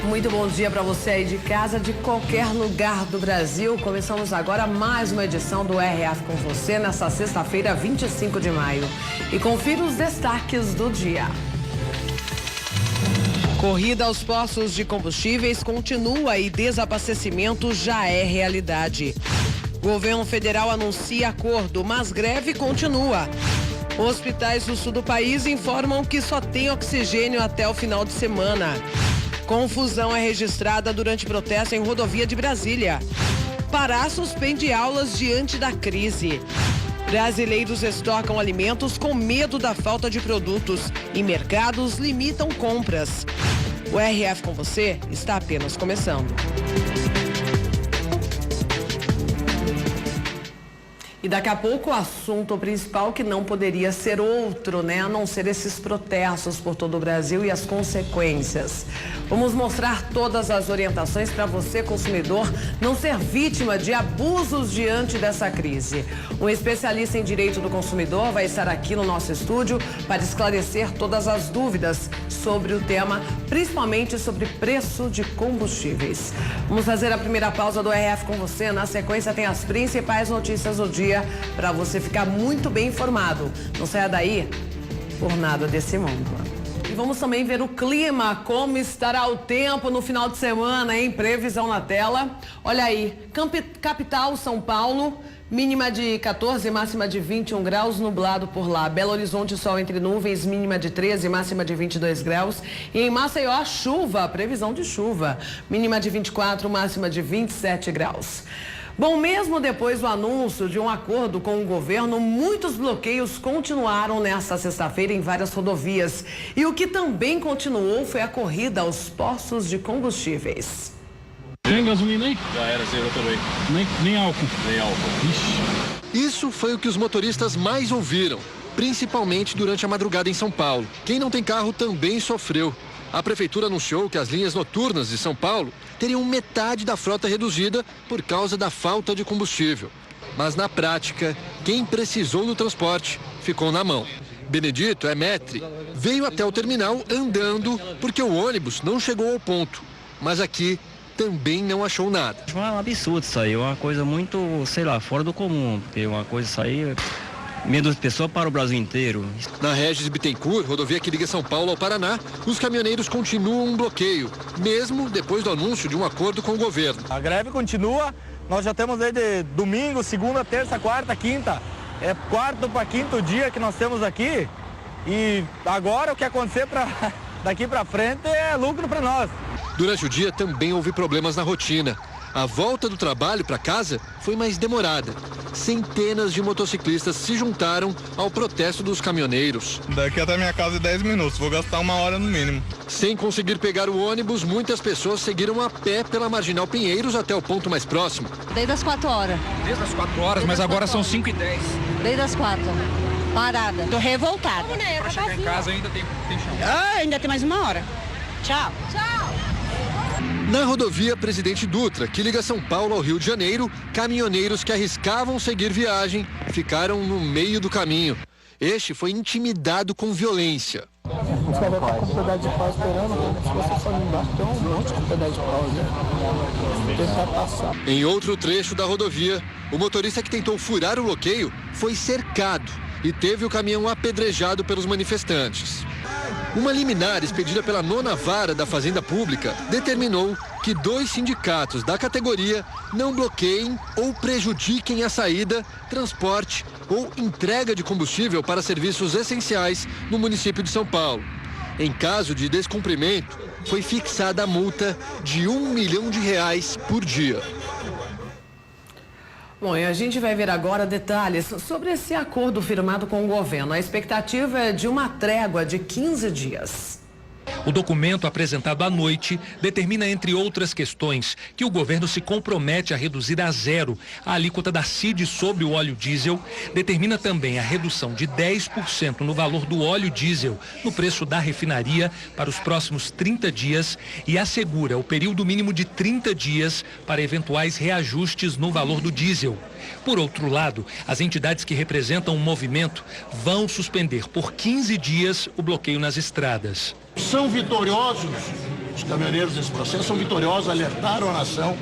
Muito bom dia para você aí de casa, de qualquer lugar do Brasil. Começamos agora mais uma edição do RF com você nessa sexta-feira, 25 de maio. E confira os destaques do dia. Corrida aos postos de combustíveis continua e desabastecimento já é realidade. Governo federal anuncia acordo, mas greve continua. Hospitais do sul do país informam que só tem oxigênio até o final de semana. Confusão é registrada durante protesto em rodovia de Brasília. Pará suspende aulas diante da crise. Brasileiros estocam alimentos com medo da falta de produtos e mercados limitam compras. O RF com você está apenas começando. E daqui a pouco o assunto principal, que não poderia ser outro, né? A não ser esses protestos por todo o Brasil e as consequências. Vamos mostrar todas as orientações para você, consumidor, não ser vítima de abusos diante dessa crise. Um especialista em direito do consumidor vai estar aqui no nosso estúdio para esclarecer todas as dúvidas sobre o tema, principalmente sobre preço de combustíveis. Vamos fazer a primeira pausa do RF com você. Na sequência tem as principais notícias do dia para você ficar muito bem informado. Não saia daí por nada desse mundo. E vamos também ver o clima, como estará o tempo no final de semana, hein? Previsão na tela. Olha aí, capital São Paulo, mínima de 14, máxima de 21 graus, nublado por lá. Belo Horizonte, sol entre nuvens, mínima de 13, máxima de 22 graus. E em Maceió, chuva, previsão de chuva, mínima de 24, máxima de 27 graus. Bom, mesmo depois do anúncio de um acordo com o governo, muitos bloqueios continuaram nesta sexta-feira em várias rodovias. E o que também continuou foi a corrida aos postos de combustíveis. Tem gasolina aí? Já era, zerou também. Nem álcool? Nem álcool. Ixi. Isso foi o que os motoristas mais ouviram, principalmente durante a madrugada em São Paulo. Quem não tem carro também sofreu. A prefeitura anunciou que as linhas noturnas de São Paulo teriam metade da frota reduzida por causa da falta de combustível. Mas na prática, quem precisou do transporte ficou na mão. Benedito Emetri veio até o terminal andando porque o ônibus não chegou ao ponto. Mas aqui também não achou nada. É um absurdo isso aí, é uma coisa muito, sei lá, fora do comum, porque uma coisa isso aí, medo de pessoa para o Brasil inteiro. Na Regis Bittencourt, rodovia que liga São Paulo ao Paraná, os caminhoneiros continuam um bloqueio, mesmo depois do anúncio de um acordo com o governo. A greve continua, nós já temos desde domingo, segunda, terça, quarta, quinta. É quarto para quinto dia que nós temos aqui. E agora o que acontecer daqui para frente é lucro para nós. Durante o dia também houve problemas na rotina. A volta do trabalho para casa foi mais demorada. Centenas de motociclistas se juntaram ao protesto dos caminhoneiros. Daqui até minha casa é 10 minutos, vou gastar 1 hora no mínimo. Sem conseguir pegar o ônibus, muitas pessoas seguiram a pé pela Marginal Pinheiros até o ponto mais próximo. Desde as 4 horas. Desde as 4 horas, mas agora são 5h10. Desde as 4. Parada. Tô revoltada. Pra chegar em casa ainda tem chão. Ainda tem mais 1 hora. Tchau. Tchau. Na rodovia Presidente Dutra, que liga São Paulo ao Rio de Janeiro, caminhoneiros que arriscavam seguir viagem ficaram no meio do caminho. Este foi intimidado com violência. Os caras estão com pedaço de pau esperando, se você for embaixo, tem um monte de pedaço de pau, né? Deixar passar. Em outro trecho da rodovia, o motorista que tentou furar o bloqueio foi cercado e teve o caminhão apedrejado pelos manifestantes. Uma liminar expedida pela 9ª Vara da Fazenda Pública determinou que 2 sindicatos da categoria não bloqueiem ou prejudiquem a saída, transporte ou entrega de combustível para serviços essenciais no município de São Paulo. Em caso de descumprimento, foi fixada a multa de R$ 1 milhão por dia. Bom, e a gente vai ver agora detalhes sobre esse acordo firmado com o governo. A expectativa é de uma trégua de 15 dias. O documento apresentado à noite determina, entre outras questões, que o governo se compromete a reduzir a 0 a alíquota da CID sobre o óleo diesel, determina também a redução de 10% no valor do óleo diesel no preço da refinaria para os próximos 30 dias e assegura o período mínimo de 30 dias para eventuais reajustes no valor do diesel. Por outro lado, as entidades que representam o movimento vão suspender por 15 dias o bloqueio nas estradas. São vitoriosos Os caminhoneiros nesse processo são vitoriosos, alertaram a nação,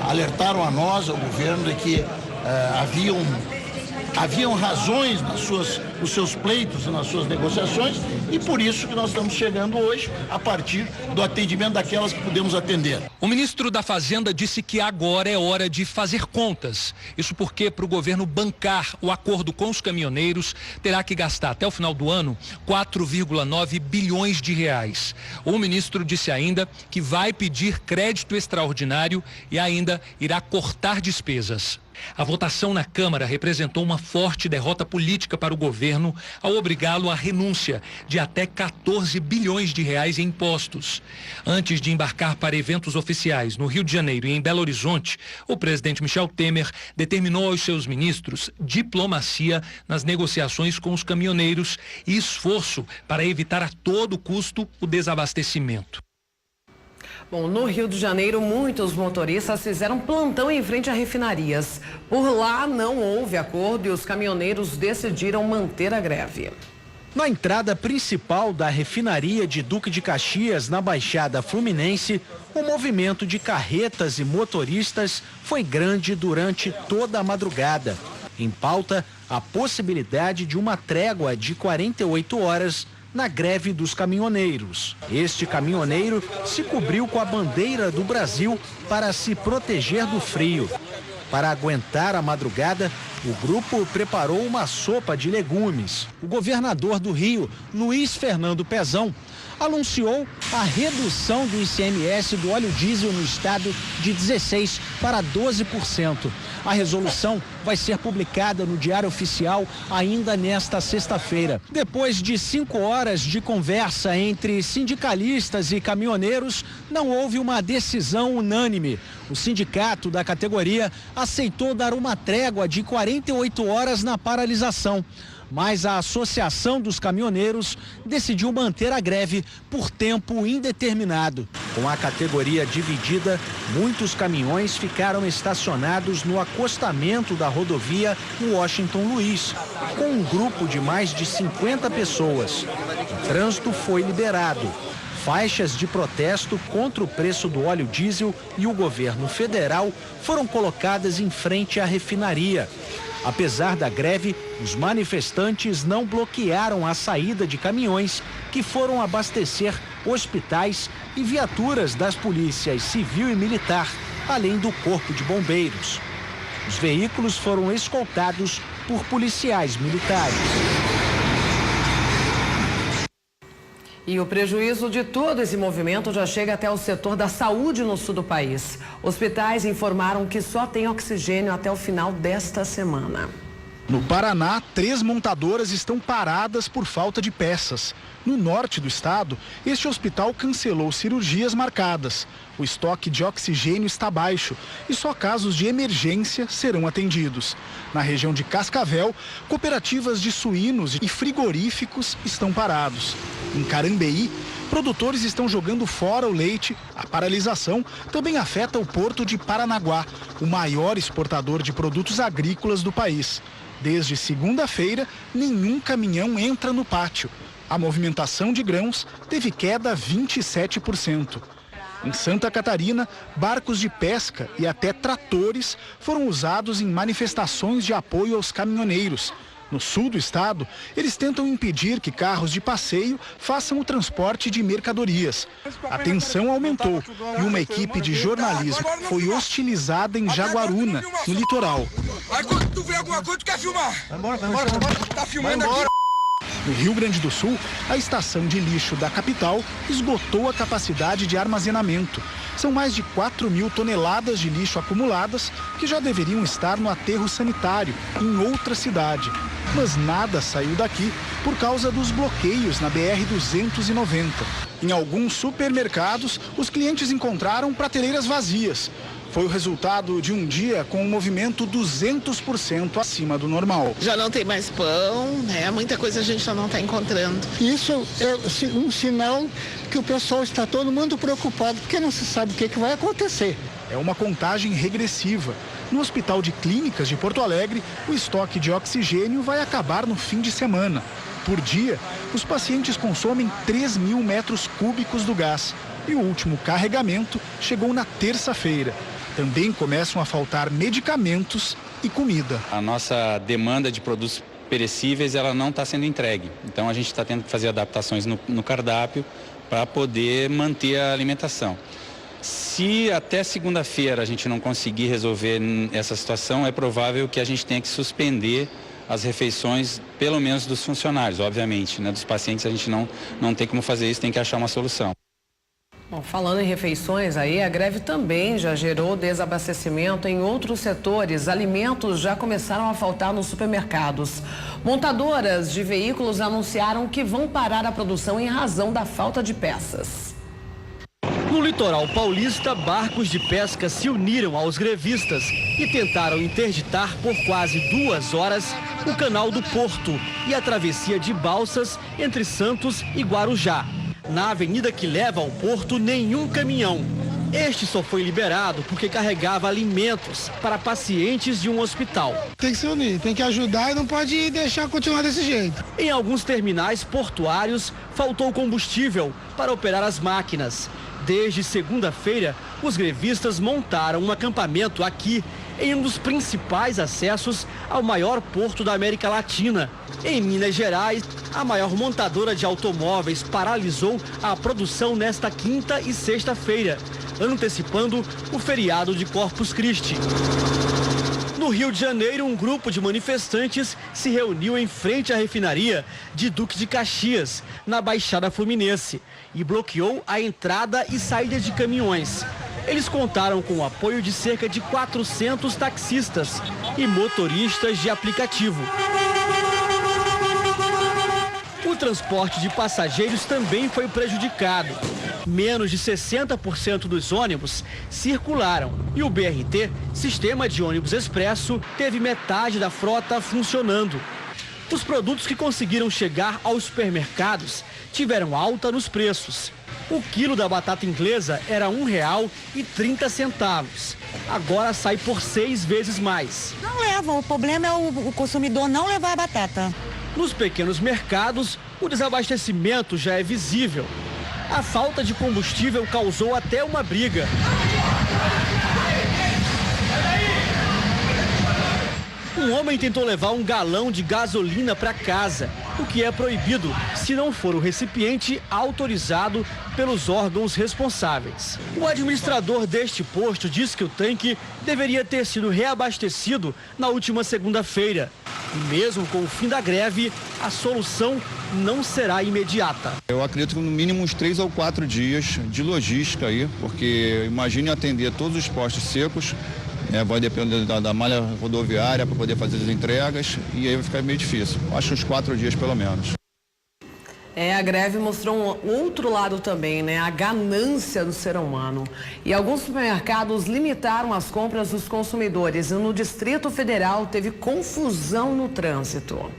alertaram a nós, ao governo, de que haviam razões nos seus pleitos e nas suas negociações, e por isso que nós estamos chegando hoje a partir do atendimento daquelas que podemos atender. O ministro da Fazenda disse que agora é hora de fazer contas. Isso porque, para o governo bancar o acordo com os caminhoneiros, terá que gastar até o final do ano 4,9 bilhões de reais. O ministro disse ainda que vai pedir crédito extraordinário e ainda irá cortar despesas. A votação na Câmara representou uma forte derrota política para o governo ao obrigá-lo à renúncia de até 14 bilhões de reais em impostos. Antes de embarcar para eventos oficiais no Rio de Janeiro e em Belo Horizonte, o presidente Michel Temer determinou aos seus ministros diplomacia nas negociações com os caminhoneiros e esforço para evitar a todo custo o desabastecimento. Bom, no Rio de Janeiro, muitos motoristas fizeram plantão em frente a refinarias. Por lá não houve acordo e os caminhoneiros decidiram manter a greve. Na entrada principal da refinaria de Duque de Caxias, na Baixada Fluminense, o movimento de carretas e motoristas foi grande durante toda a madrugada. Em pauta, a possibilidade de uma trégua de 48 horas na greve dos caminhoneiros. Este caminhoneiro se cobriu com a bandeira do Brasil para se proteger do frio. Para aguentar a madrugada, o grupo preparou uma sopa de legumes. O governador do Rio, Luiz Fernando Pezão, anunciou a redução do ICMS do óleo diesel no estado de 16% para 12%. A resolução vai ser publicada no Diário Oficial ainda nesta sexta-feira. Depois de 5 horas de conversa entre sindicalistas e caminhoneiros, não houve uma decisão unânime. O sindicato da categoria aceitou dar uma trégua de 48 horas na paralisação. Mas a Associação dos Caminhoneiros decidiu manter a greve por tempo indeterminado. Com a categoria dividida, muitos caminhões ficaram estacionados no acostamento da rodovia Washington Luiz, com um grupo de mais de 50 pessoas. O trânsito foi liberado. Faixas de protesto contra o preço do óleo diesel e o governo federal foram colocadas em frente à refinaria. Apesar da greve, os manifestantes não bloquearam a saída de caminhões que foram abastecer hospitais e viaturas das polícias civil e militar, além do Corpo de Bombeiros. Os veículos foram escoltados por policiais militares. E o prejuízo de todo esse movimento já chega até o setor da saúde no sul do país. Hospitais informaram que só tem oxigênio até o final desta semana. No Paraná, 3 montadoras estão paradas por falta de peças. No norte do estado, este hospital cancelou cirurgias marcadas. O estoque de oxigênio está baixo e só casos de emergência serão atendidos. Na região de Cascavel, cooperativas de suínos e frigoríficos estão parados. Em Carambeí, produtores estão jogando fora o leite. A paralisação também afeta o porto de Paranaguá, o maior exportador de produtos agrícolas do país. Desde segunda-feira, nenhum caminhão entra no pátio. A movimentação de grãos teve queda 27%. Em Santa Catarina, barcos de pesca e até tratores foram usados em manifestações de apoio aos caminhoneiros. No sul do estado, eles tentam impedir que carros de passeio façam o transporte de mercadorias. A tensão aumentou e uma equipe de jornalismo foi hostilizada em Jaguaruna, no litoral. Aí quando tu vê alguma coisa, tu quer filmar? Vai embora. Tá filmando aqui. No Rio Grande do Sul, a estação de lixo da capital esgotou a capacidade de armazenamento. São mais de 4.000 toneladas de lixo acumuladas que já deveriam estar no aterro sanitário em outra cidade. Mas nada saiu daqui por causa dos bloqueios na BR-290. Em alguns supermercados, os clientes encontraram prateleiras vazias. Foi o resultado de um dia com um movimento 200% acima do normal. Já não tem mais pão, né? Muita coisa a gente já não está encontrando. Isso é um sinal que o pessoal está todo mundo preocupado, porque não se sabe o que vai acontecer. É uma contagem regressiva. No Hospital de Clínicas de Porto Alegre, o estoque de oxigênio vai acabar no fim de semana. Por dia, os pacientes consomem 3.000 metros cúbicos do gás. E o último carregamento chegou na terça-feira. Também começam a faltar medicamentos e comida. A nossa demanda de produtos perecíveis ela não está sendo entregue. Então a gente está tendo que fazer adaptações no cardápio para poder manter a alimentação. Se até segunda-feira a gente não conseguir resolver essa situação, é provável que a gente tenha que suspender as refeições, pelo menos dos funcionários, obviamente, né? Dos pacientes a gente não tem como fazer isso, tem que achar uma solução. Bom, falando em refeições aí, a greve também já gerou desabastecimento em outros setores. Alimentos já começaram a faltar nos supermercados. Montadoras de veículos anunciaram que vão parar a produção em razão da falta de peças. No litoral paulista, barcos de pesca se uniram aos grevistas e tentaram interditar por quase 2 horas o canal do Porto e a travessia de balsas entre Santos e Guarujá. Na avenida que leva ao porto, nenhum caminhão. Este só foi liberado porque carregava alimentos para pacientes de um hospital. Tem que se unir, tem que ajudar e não pode deixar continuar desse jeito. Em alguns terminais portuários, faltou combustível para operar as máquinas. Desde segunda-feira, os grevistas montaram um acampamento aqui, em um dos principais acessos ao maior porto da América Latina. Em Minas Gerais, a maior montadora de automóveis paralisou a produção nesta quinta e sexta-feira, antecipando o feriado de Corpus Christi. No Rio de Janeiro, um grupo de manifestantes se reuniu em frente à refinaria de Duque de Caxias, na Baixada Fluminense, e bloqueou a entrada e saída de caminhões. Eles contaram com o apoio de cerca de 400 taxistas e motoristas de aplicativo. O transporte de passageiros também foi prejudicado. Menos de 60% dos ônibus circularam e o BRT, Sistema de Ônibus Expresso, teve metade da frota funcionando. Os produtos que conseguiram chegar aos supermercados tiveram alta nos preços. O quilo da batata inglesa era R$ 1,30. Agora sai por 6 vezes mais. Não leva, o problema é o consumidor não levar a batata. Nos pequenos mercados, o desabastecimento já é visível. A falta de combustível causou até uma briga. Um homem tentou levar um galão de gasolina para casa, o que é proibido se não for o recipiente autorizado pelos órgãos responsáveis. O administrador deste posto disse que o tanque deveria ter sido reabastecido na última segunda-feira. E mesmo com o fim da greve, a solução não será imediata. Eu acredito que no mínimo uns 3 ou 4 dias de logística aí, porque imagine atender todos os postos secos. Vai depender da malha rodoviária para poder fazer as entregas e aí vai ficar meio difícil. Acho uns 4 dias pelo menos. A greve mostrou um outro lado também, né? A ganância do ser humano. E alguns supermercados limitaram as compras dos consumidores. E no Distrito Federal teve confusão no trânsito.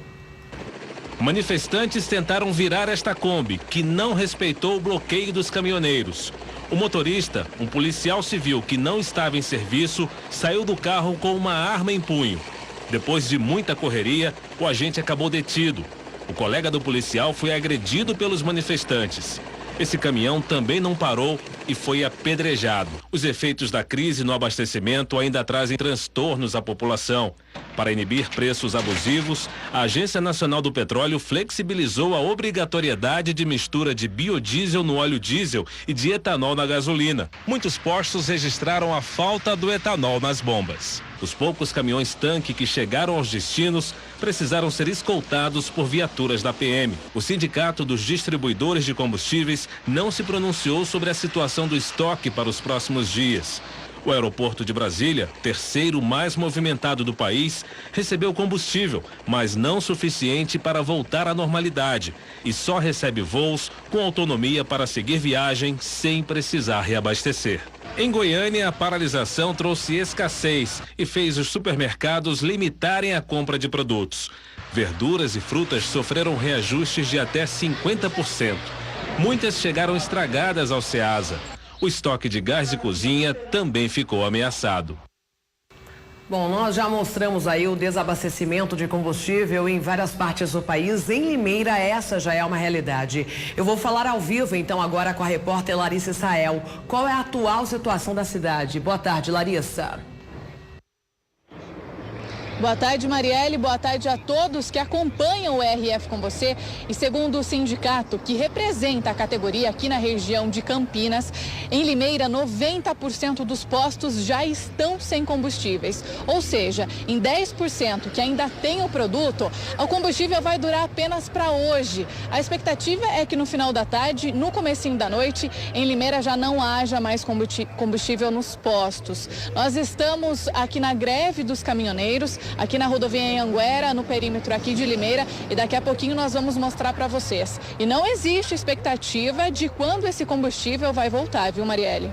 Manifestantes tentaram virar esta Kombi, que não respeitou o bloqueio dos caminhoneiros. O motorista, um policial civil que não estava em serviço, saiu do carro com uma arma em punho. Depois de muita correria, o agente acabou detido. O colega do policial foi agredido pelos manifestantes. Esse caminhão também não parou e foi apedrejado. Os efeitos da crise no abastecimento ainda trazem transtornos à população. Para inibir preços abusivos, a Agência Nacional do Petróleo flexibilizou a obrigatoriedade de mistura de biodiesel no óleo diesel e de etanol na gasolina. Muitos postos registraram a falta do etanol nas bombas. Os poucos caminhões-tanque que chegaram aos destinos precisaram ser escoltados por viaturas da PM. O Sindicato dos Distribuidores de Combustíveis não se pronunciou sobre a situação do estoque para os próximos dias. O aeroporto de Brasília, terceiro mais movimentado do país, recebeu combustível, mas não suficiente para voltar à normalidade e só recebe voos com autonomia para seguir viagem sem precisar reabastecer. Em Goiânia, a paralisação trouxe escassez e fez os supermercados limitarem a compra de produtos. Verduras e frutas sofreram reajustes de até 50%. Muitas chegaram estragadas ao Ceasa. O estoque de gás de cozinha também ficou ameaçado. Bom, nós já mostramos aí o desabastecimento de combustível em várias partes do país. Em Limeira, essa já é uma realidade. Eu vou falar ao vivo, então, agora com a repórter Larissa Israel. Qual é a atual situação da cidade? Boa tarde, Larissa. Boa tarde, Marielle. Boa tarde a todos que acompanham o RF com você. E segundo o sindicato que representa a categoria aqui na região de Campinas, em Limeira, 90% dos postos já estão sem combustíveis. Ou seja, em 10% que ainda tem o produto, o combustível vai durar apenas para hoje. A expectativa é que no final da tarde, no comecinho da noite, em Limeira já não haja mais combustível nos postos. Nós estamos aqui na greve dos caminhoneiros, aqui na rodovia Anhanguera, no perímetro aqui de Limeira, e daqui a pouquinho nós vamos mostrar para vocês. E não existe expectativa de quando esse combustível vai voltar, viu, Marielle?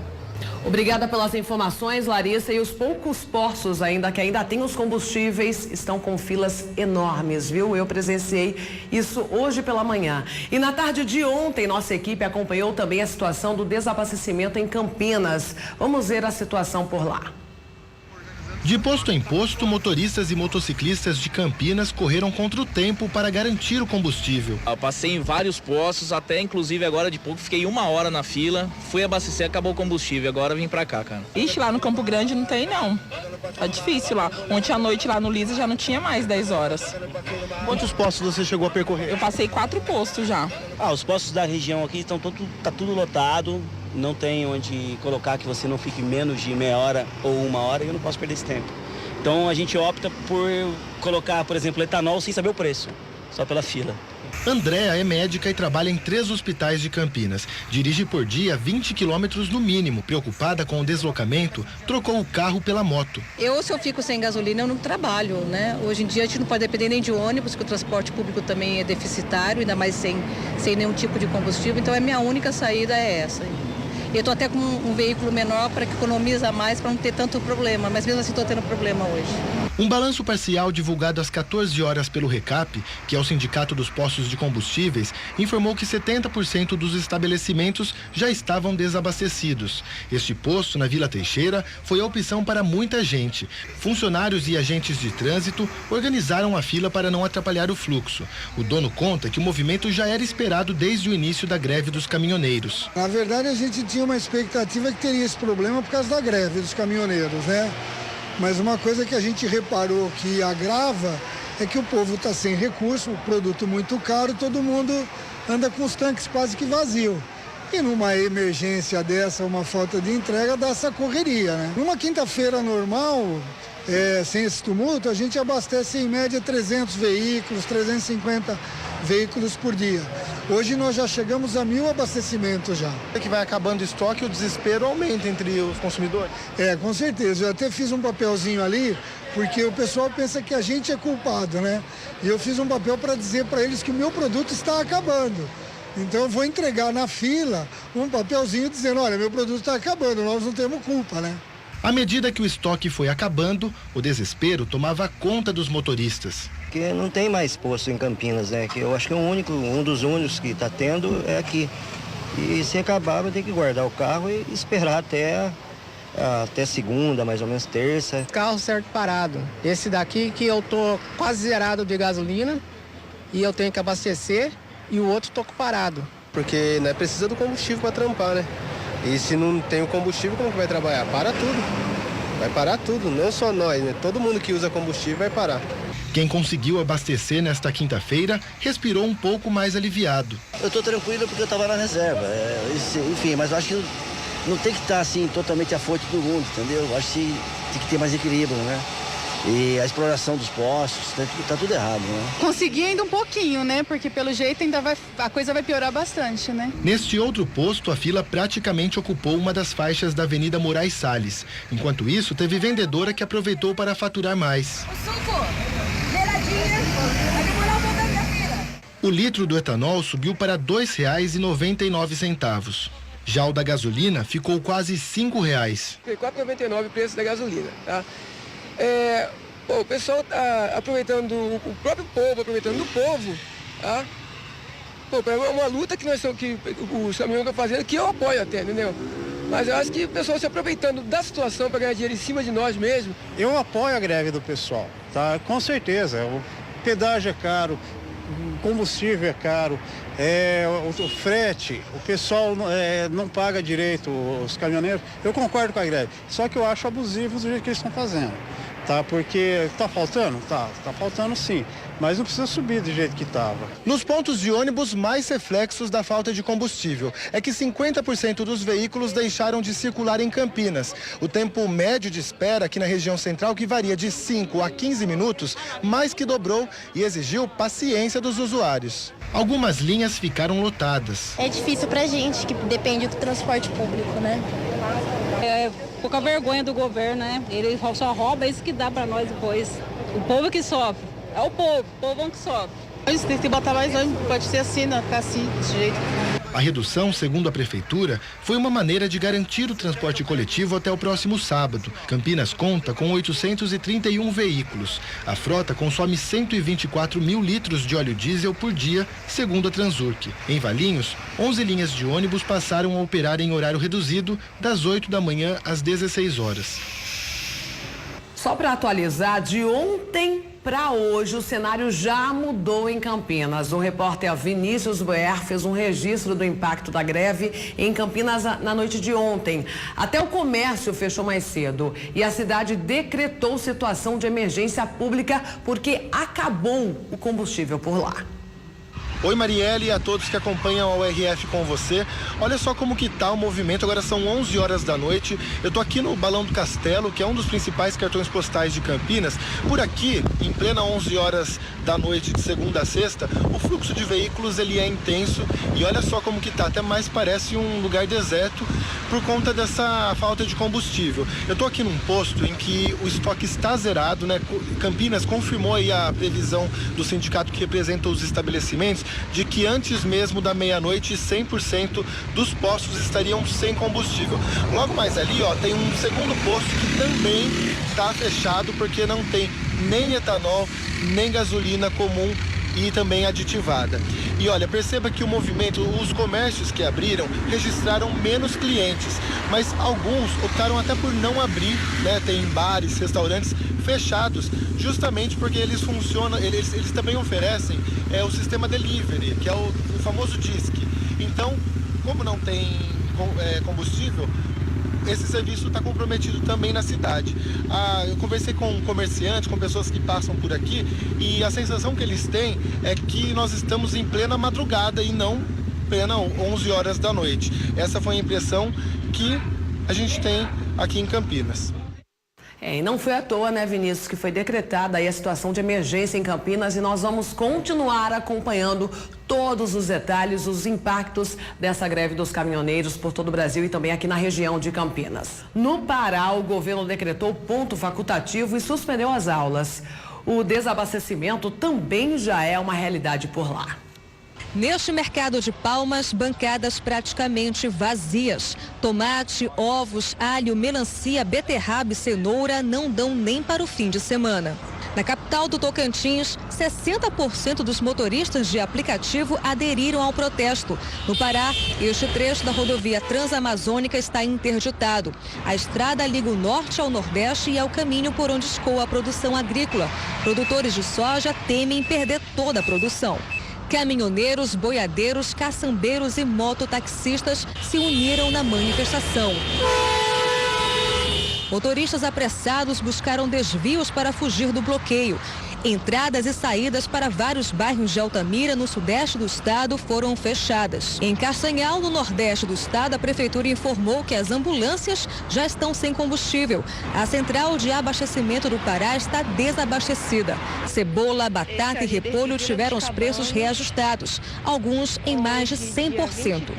Obrigada pelas informações, Larissa. E os poucos postos que ainda têm os combustíveis estão com filas enormes, viu? Eu presenciei isso hoje pela manhã. E na tarde de ontem, nossa equipe acompanhou também a situação do desabastecimento em Campinas. Vamos ver a situação por lá. De posto em posto, motoristas e motociclistas de Campinas correram contra o tempo para garantir o combustível. Eu passei em vários postos, até inclusive agora de pouco, fiquei 1 hora na fila, fui abastecer, acabou o combustível, agora vim pra cá, cara. Ixi, lá no Campo Grande não tem não, tá difícil lá. Ontem à noite lá no Lisa já não tinha mais 10 horas. Quantos postos você chegou a percorrer? Eu passei 4 postos já. Os postos da região aqui tá tudo lotado. Não tem onde colocar que você não fique menos de meia hora ou 1 hora e eu não posso perder esse tempo. Então a gente opta por colocar, por exemplo, etanol sem saber o preço, só pela fila. Andréa é médica e trabalha em 3 hospitais de Campinas. Dirige por dia 20 quilômetros no mínimo. Preocupada com o deslocamento, trocou o carro pela moto. Se eu fico sem gasolina, eu não trabalho, né? Hoje em dia a gente não pode depender nem de ônibus, porque o transporte público também é deficitário, ainda mais sem nenhum tipo de combustível. Então a minha única saída é essa. Eu estou até com um veículo menor para que economiza mais, para não ter tanto problema, mas mesmo assim estou tendo problema hoje. Um balanço parcial divulgado às 14 horas pelo RECAP, que é o Sindicato dos Postos de Combustíveis, informou que 70% dos estabelecimentos já estavam desabastecidos. Este posto, na Vila Teixeira, foi a opção para muita gente. Funcionários e agentes de trânsito organizaram a fila para não atrapalhar o fluxo. O dono conta que o movimento já era esperado desde o início da greve dos caminhoneiros. Na verdade, a gente tinha uma expectativa que teria esse problema por causa da greve dos caminhoneiros, né? Mas uma coisa que a gente reparou que agrava é que o povo está sem recurso, o produto muito caro, todo mundo anda com os tanques quase que vazios. E numa emergência dessa, uma falta de entrega, dá essa correria, né? Numa quinta-feira normal, sem esse tumulto, a gente abastece em média 300 veículos, 350 veículos por dia. Hoje nós já chegamos a 1.000 abastecimentos já. É que vai acabando o estoque e o desespero aumenta entre os consumidores? Com certeza. Eu até fiz um papelzinho ali, porque o pessoal pensa que a gente é culpado, né? E eu fiz um papel para dizer para eles que o meu produto está acabando. Então eu vou entregar na fila um papelzinho dizendo, olha, meu produto está acabando, nós não temos culpa, né? À medida que o estoque foi acabando, o desespero tomava conta dos motoristas. Porque não tem mais posto em Campinas, né? Que eu acho que um dos únicos que está tendo é aqui. E se acabar, vai ter que guardar o carro e esperar até segunda, mais ou menos terça. Carro certo parado. Esse daqui que eu tô quase zerado de gasolina e eu tenho que abastecer e o outro tô parado. Porque né, precisa do combustível para trampar, né? E se não tem o combustível, como que vai trabalhar? Para tudo. Vai parar tudo, não só nós, né? Todo mundo que usa combustível vai parar. Quem conseguiu abastecer nesta quinta-feira respirou um pouco mais aliviado. Eu tô tranquilo porque eu tava na reserva, enfim, mas eu acho que não tem que estar assim totalmente à frente do mundo, entendeu? Eu acho que tem que ter mais equilíbrio, né? E a exploração dos postos, tá tudo errado, né? Consegui ainda um pouquinho, né? Porque pelo jeito a coisa vai piorar bastante, né? Neste outro posto, a fila praticamente ocupou uma das faixas da Avenida Moraes Salles. Enquanto isso, teve vendedora que aproveitou para faturar mais. O litro do etanol subiu para R$ 2,99. Já o da gasolina ficou quase R$ 5,00. R$ 4,99 o preço da gasolina, tá? O pessoal tá aproveitando o próprio povo, aproveitando do povo, tá? É uma luta que os caminhões estão fazendo, que eu apoio até, entendeu? Mas eu acho que o pessoal se aproveitando da situação para ganhar dinheiro em cima de nós mesmos. Eu apoio a greve do pessoal, tá? Com certeza. O pedágio é caro, o combustível é caro, o frete, o pessoal não paga direito, os caminhoneiros. Eu concordo com a greve, só que eu acho abusivo do jeito que eles estão fazendo. Tá, porque tá faltando? Tá faltando sim, mas não precisa subir do jeito que estava. Nos pontos de ônibus, mais reflexos da falta de combustível. É que 50% dos veículos deixaram de circular em Campinas. O tempo médio de espera aqui na região central, que varia de 5 a 15 minutos, mais que dobrou e exigiu paciência dos usuários. Algumas linhas ficaram lotadas. É difícil pra gente, que depende do transporte público, né? É pouca vergonha do governo, né? Ele só rouba, isso que dá pra nós depois. O povo que sofre. É o povo que sofre. Isso tem que botar mais ônibus, pode ser assim, não ficar assim, desse jeito. A redução, segundo a prefeitura, foi uma maneira de garantir o transporte coletivo até o próximo sábado. Campinas conta com 831 veículos. A frota consome 124 mil litros de óleo diesel por dia, segundo a Transurc. Em Valinhos, 11 linhas de ônibus passaram a operar em horário reduzido, das 8 da manhã às 16 horas. Só para atualizar, de ontem para hoje, o cenário já mudou em Campinas. O repórter Vinícius Boer fez um registro do impacto da greve em Campinas na noite de ontem. Até o comércio fechou mais cedo e a cidade decretou situação de emergência pública porque acabou o combustível por lá. Oi, Marielle, e a todos que acompanham a URF com você. Olha só como que tá o movimento, agora são 11 horas da noite. Eu tô aqui no Balão do Castelo, que é um dos principais cartões postais de Campinas. Por aqui, em plena 11 horas da noite de segunda a sexta, o fluxo de veículos ele é intenso e olha só como que tá, até mais parece um lugar deserto por conta dessa falta de combustível. Eu tô aqui num posto em que o estoque está zerado, né? Campinas confirmou aí a previsão do sindicato que representa os estabelecimentos de que antes mesmo da meia-noite 100% dos postos estariam sem combustível. Logo mais ali, ó, tem um segundo posto que também está fechado porque não tem nem etanol, nem gasolina comum e também aditivada. E olha, perceba que o movimento, os comércios que abriram registraram menos clientes, mas alguns optaram até por não abrir, né? Tem bares, restaurantes fechados, justamente porque eles funcionam, eles também oferecem o sistema delivery, que é o famoso DISC. Então, como não tem combustível, esse serviço está comprometido também na cidade. Eu conversei com comerciantes, com pessoas que passam por aqui, e a sensação que eles têm é que nós estamos em plena madrugada e não plena 11 horas da noite. Essa foi a impressão que a gente tem aqui em Campinas. E não foi à toa, né, Vinícius, que foi decretada aí a situação de emergência em Campinas e nós vamos continuar acompanhando todos os detalhes, os impactos dessa greve dos caminhoneiros por todo o Brasil e também aqui na região de Campinas. No Pará, o governo decretou ponto facultativo e suspendeu as aulas. O desabastecimento também já é uma realidade por lá. Neste mercado de Palmas, bancadas praticamente vazias. Tomate, ovos, alho, melancia, beterraba e cenoura não dão nem para o fim de semana. Na capital do Tocantins, 60% dos motoristas de aplicativo aderiram ao protesto. No Pará, este trecho da rodovia Transamazônica está interditado. A estrada liga o norte ao nordeste e é o caminho por onde escoa a produção agrícola. Produtores de soja temem perder toda a produção. Caminhoneiros, boiadeiros, caçambeiros e mototaxistas se uniram na manifestação. Motoristas apressados buscaram desvios para fugir do bloqueio. Entradas e saídas para vários bairros de Altamira, no sudeste do estado, foram fechadas. Em Castanhal, no nordeste do estado, a prefeitura informou que as ambulâncias já estão sem combustível. A central de abastecimento do Pará está desabastecida. Cebola, batata e repolho tiveram os preços reajustados, alguns em mais de 100%.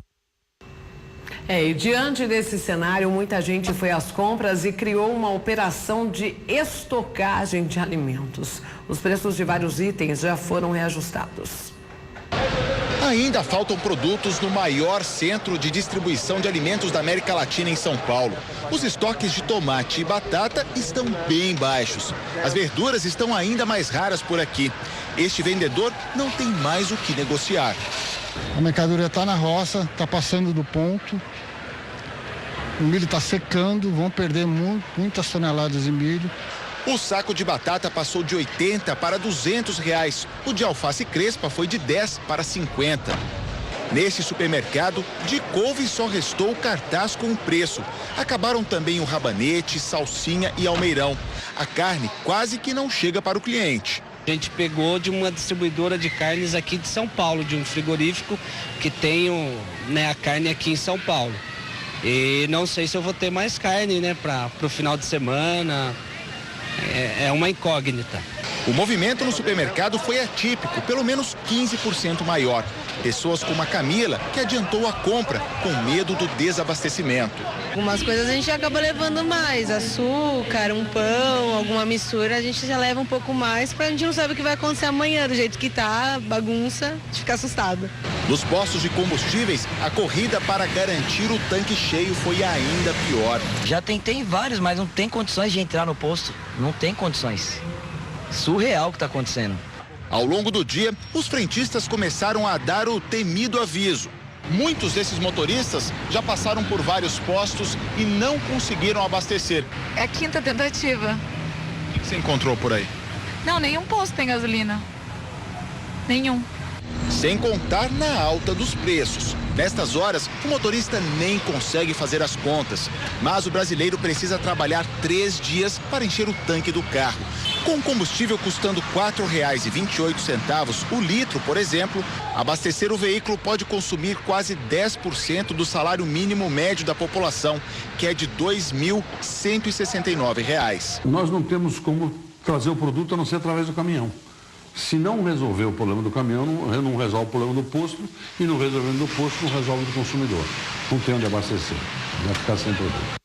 E diante desse cenário, muita gente foi às compras e criou uma operação de estocagem de alimentos. Os preços de vários itens já foram reajustados. Ainda faltam produtos no maior centro de distribuição de alimentos da América Latina, em São Paulo. Os estoques de tomate e batata estão bem baixos. As verduras estão ainda mais raras por aqui. Este vendedor não tem mais o que negociar. A mercadoria está na roça, está passando do ponto. O milho está secando, vão perder muitas toneladas de milho. O saco de batata passou de R$80 para R$200. O de alface crespa foi de 10 para 50. Nesse supermercado, de couve só restou o cartaz com o preço. Acabaram também o rabanete, salsinha e almeirão. A carne quase que não chega para o cliente. A gente pegou de uma distribuidora de carnes aqui de São Paulo, de um frigorífico que tem a carne aqui em São Paulo. E não sei se eu vou ter mais carne, para o final de semana. É uma incógnita. O movimento no supermercado foi atípico, pelo menos 15% maior. Pessoas como a Camila, que adiantou a compra com medo do desabastecimento. Algumas coisas a gente acaba levando mais, açúcar, um pão, alguma mistura, a gente já leva um pouco mais, porque a gente não sabe o que vai acontecer amanhã, do jeito que tá, bagunça, de ficar assustado. Nos postos de combustíveis, a corrida para garantir o tanque cheio foi ainda pior. Já tentei em vários, mas não tem condições de entrar no posto, não tem condições. Surreal o que está acontecendo. Ao longo do dia, os frentistas começaram a dar o temido aviso. Muitos desses motoristas já passaram por vários postos e não conseguiram abastecer. É a quinta tentativa. O que você encontrou por aí? Não, nenhum posto tem gasolina. Nenhum. Sem contar na alta dos preços. Nestas horas, o motorista nem consegue fazer as contas. Mas o brasileiro precisa trabalhar 3 dias para encher o tanque do carro. Com o combustível custando R$ 4,28 o litro, por exemplo, abastecer o veículo pode consumir quase 10% do salário mínimo médio da população, que é de R$ 2.169. Nós não temos como trazer o produto a não ser através do caminhão. Se não resolver o problema do caminhão, não resolve o problema do posto, e não resolvendo do posto, não resolve do consumidor. Não tem onde abastecer, vai ficar sem produto.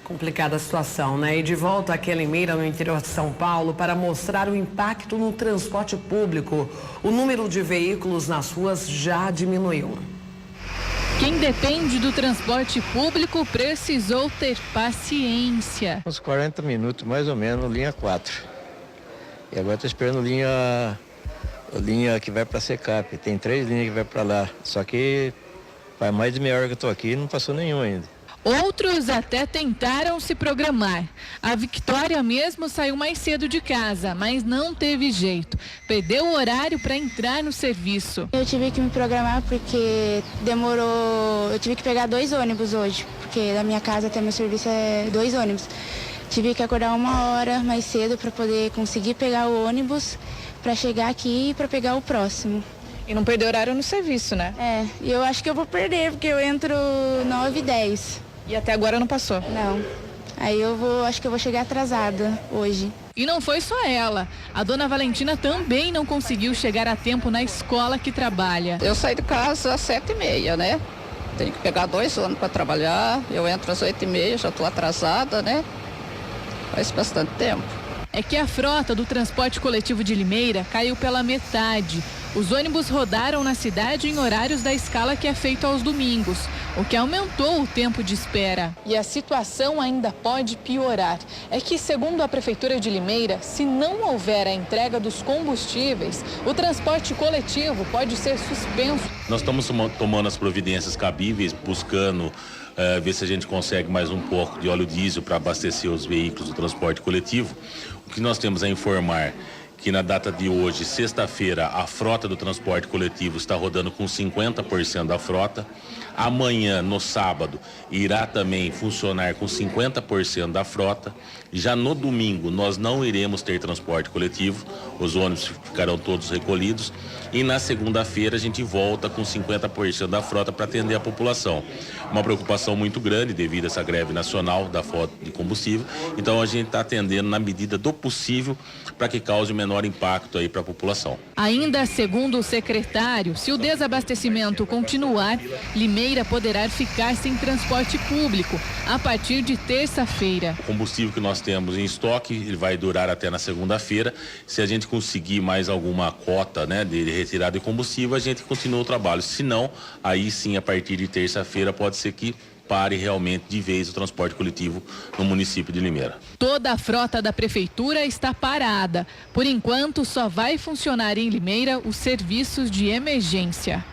Complicada a situação, né? E de volta aqui a Limeira, no interior de São Paulo, para mostrar o impacto no transporte público. O número de veículos nas ruas já diminuiu. Quem depende do transporte público precisou ter paciência. Uns 40 minutos, mais ou menos, linha 4. E agora estou esperando linha que vai para Secap. Tem 3 linhas que vai para lá. Só que faz mais de meia hora que eu estou aqui e não passou nenhum ainda. Outros até tentaram se programar. A Victória mesmo saiu mais cedo de casa, mas não teve jeito. Perdeu o horário para entrar no serviço. Eu tive que me programar porque demorou. Eu tive que pegar 2 ônibus hoje, porque da minha casa até meu serviço é 2 ônibus. Tive que acordar 1 hora mais cedo para poder conseguir pegar o ônibus, para chegar aqui e para pegar o próximo. E não perder horário no serviço, né? É, e eu acho que eu vou perder, porque eu entro 9h10. E até agora não passou? Não. Aí acho que eu vou chegar atrasada hoje. E não foi só ela. A dona Valentina também não conseguiu chegar a tempo na escola que trabalha. Eu saí de casa às 7h30, né? Tenho que pegar 2 ônibus para trabalhar. Eu entro às 8h30, já estou atrasada, né? Faz bastante tempo. É que a frota do transporte coletivo de Limeira caiu pela metade. Os ônibus rodaram na cidade em horários da escala que é feito aos domingos, o que aumentou o tempo de espera. E a situação ainda pode piorar. É que, segundo a Prefeitura de Limeira, se não houver a entrega dos combustíveis, o transporte coletivo pode ser suspenso. Nós estamos tomando as providências cabíveis, buscando ver se a gente consegue mais um pouco de óleo diesel para abastecer os veículos do transporte coletivo. O que nós temos a informar que na data de hoje, sexta-feira, a frota do transporte coletivo está rodando com 50% da frota. Amanhã, no sábado, irá também funcionar com 50% da frota. Já no domingo, nós não iremos ter transporte coletivo, os ônibus ficarão todos recolhidos. E na segunda-feira, a gente volta com 50% da frota para atender a população. Uma preocupação muito grande devido a essa greve nacional da frota de combustível. Então, a gente está atendendo na medida do possível para que cause o menor impacto aí para a população. Ainda segundo o secretário, se o desabastecimento continuar, Limeira poderá ficar sem transporte público a partir de terça-feira. O combustível que nós temos em estoque, ele vai durar até na segunda-feira. Se a gente conseguir mais alguma cota, né, de retirada de combustível, a gente continua o trabalho. Se não, aí sim, a partir de terça-feira, pode ser que pare realmente de vez o transporte coletivo no município de Limeira. Toda a frota da prefeitura está parada. Por enquanto, só vai funcionar em Limeira os serviços de emergência.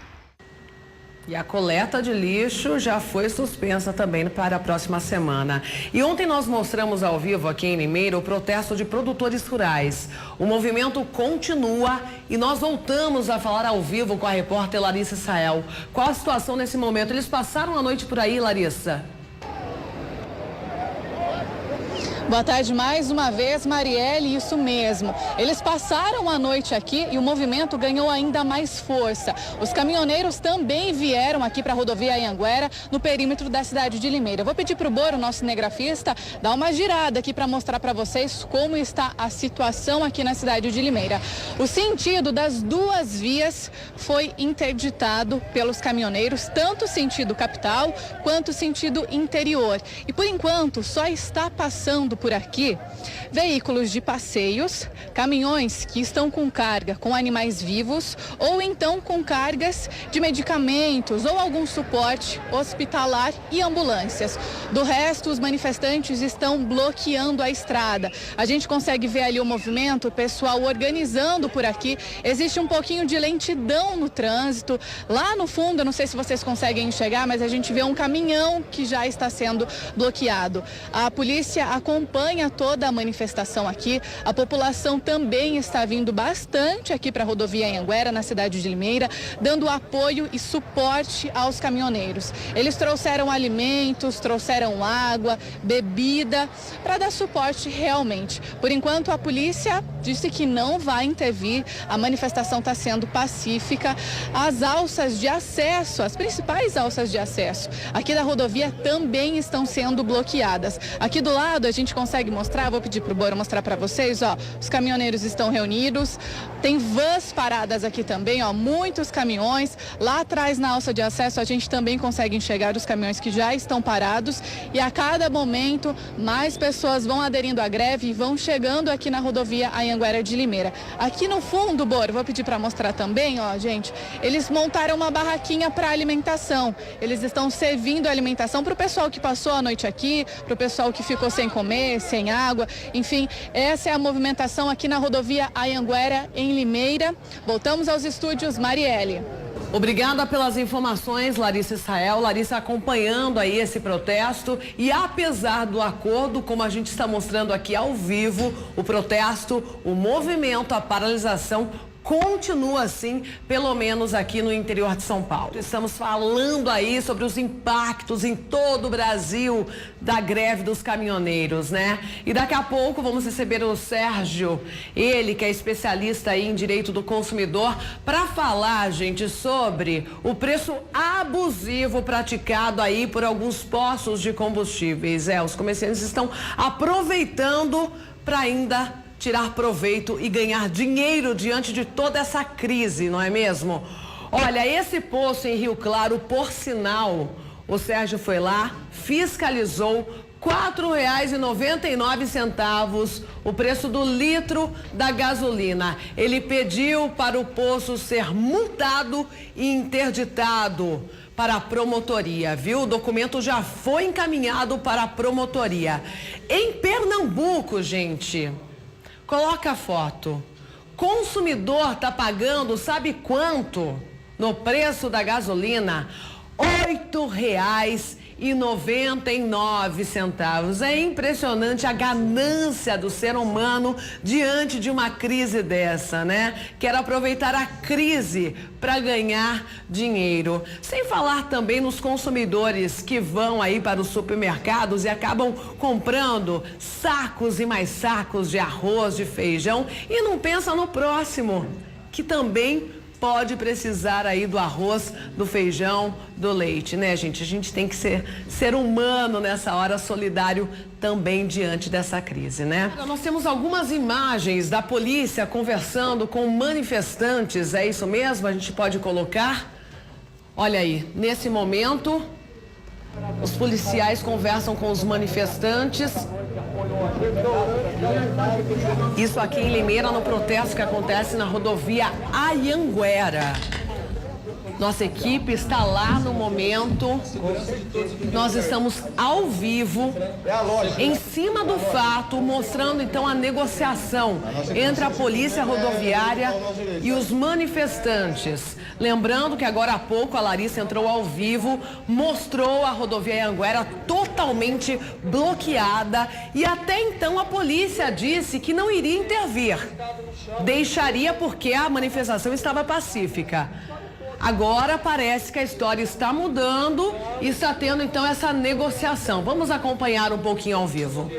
E a coleta de lixo já foi suspensa também para a próxima semana. E ontem nós mostramos ao vivo aqui em Limeira o protesto de produtores rurais. O movimento continua e nós voltamos a falar ao vivo com a repórter Larissa Sael. Qual a situação nesse momento? Eles passaram a noite por aí, Larissa? Boa tarde mais uma vez, Marielle, isso mesmo. Eles passaram a noite aqui e o movimento ganhou ainda mais força. Os caminhoneiros também vieram aqui para a rodovia Anhanguera, no perímetro da cidade de Limeira. Eu vou pedir para o Boro, nosso cinegrafista, dar uma girada aqui para mostrar para vocês como está a situação aqui na cidade de Limeira. O sentido das duas vias foi interditado pelos caminhoneiros, tanto sentido capital quanto sentido interior. E por enquanto só está passando por aqui veículos de passeios, caminhões que estão com carga com animais vivos ou então com cargas de medicamentos ou algum suporte hospitalar e ambulâncias. Do resto, os manifestantes estão bloqueando a estrada. A gente consegue ver ali o movimento, o pessoal organizando por aqui. Existe um pouquinho de lentidão no trânsito. Lá no fundo, eu não sei se vocês conseguem enxergar, mas a gente vê um caminhão que já está sendo bloqueado. A polícia acompanha toda a manifestação aqui. A população também está vindo bastante aqui para a rodovia Anhanguera, na cidade de Limeira, dando apoio e suporte aos caminhoneiros. Eles trouxeram alimentos, trouxeram água, bebida, para dar suporte realmente. Por enquanto, a polícia disse que não vai intervir. A manifestação está sendo pacífica. As alças de acesso, as principais alças de acesso aqui da rodovia também estão sendo bloqueadas. Aqui do lado a gente consegue mostrar, vou pedir para o Boro mostrar para vocês, ó, os caminhoneiros estão reunidos, tem vans paradas aqui também, ó, muitos caminhões. Lá atrás na alça de acesso a gente também consegue enxergar os caminhões que já estão parados e a cada momento mais pessoas vão aderindo à greve e vão chegando aqui na rodovia Anhanguera de Limeira. Aqui no fundo, Boro, vou pedir para mostrar também, ó, gente, eles montaram uma barraquinha para alimentação. Eles estão servindo alimentação para o pessoal que passou a noite aqui, para o pessoal que ficou sem comer, sem água, enfim, essa é a movimentação aqui na rodovia Anhanguera em Limeira. Voltamos aos estúdios, Marielle. Obrigada pelas informações, Larissa Sael. Larissa acompanhando aí esse protesto e apesar do acordo, como a gente está mostrando aqui ao vivo, o protesto, o movimento, a paralisação continua assim, pelo menos aqui no interior de São Paulo. Estamos falando aí sobre os impactos em todo o Brasil da greve dos caminhoneiros, né? E daqui a pouco vamos receber o Sérgio, ele que é especialista aí em direito do consumidor, para falar, gente, sobre o preço abusivo praticado aí por alguns postos de combustíveis. Os comerciantes estão aproveitando para ainda tirar proveito e ganhar dinheiro diante de toda essa crise, não é mesmo? Olha, esse posto em Rio Claro, por sinal, o Sérgio foi lá, fiscalizou R$ 4,99 o preço do litro da gasolina. Ele pediu para o posto ser multado e interditado para a promotoria, viu? O documento já foi encaminhado para a promotoria. Em Pernambuco, gente, coloca a foto. Consumidor tá pagando, sabe quanto? No preço da gasolina? R$ 8,99. É impressionante a ganância do ser humano diante de uma crise dessa, né? Quer aproveitar a crise para ganhar dinheiro. Sem falar também nos consumidores que vão aí para os supermercados e acabam comprando sacos e mais sacos de arroz, de feijão e não pensam no próximo, que também pode precisar aí do arroz, do feijão, do leite, né, gente? A gente tem que ser humano nessa hora, solidário também diante dessa crise, né? Nós temos algumas imagens da polícia conversando com manifestantes, é isso mesmo? A gente pode colocar? Olha aí, nesse momento, os policiais conversam com os manifestantes. Isso aqui em Limeira, no protesto que acontece na rodovia Anhanguera. Nossa equipe está lá no momento. Nós estamos ao vivo, em cima do fato, mostrando então a negociação entre a Polícia Rodoviária e os manifestantes. Lembrando que agora há pouco a Larissa entrou ao vivo, mostrou a rodovia Anhanguera totalmente bloqueada e até então a polícia disse que não iria intervir. Deixaria porque a manifestação estava pacífica. Agora parece que a história está mudando e está tendo então essa negociação. Vamos acompanhar um pouquinho ao vivo.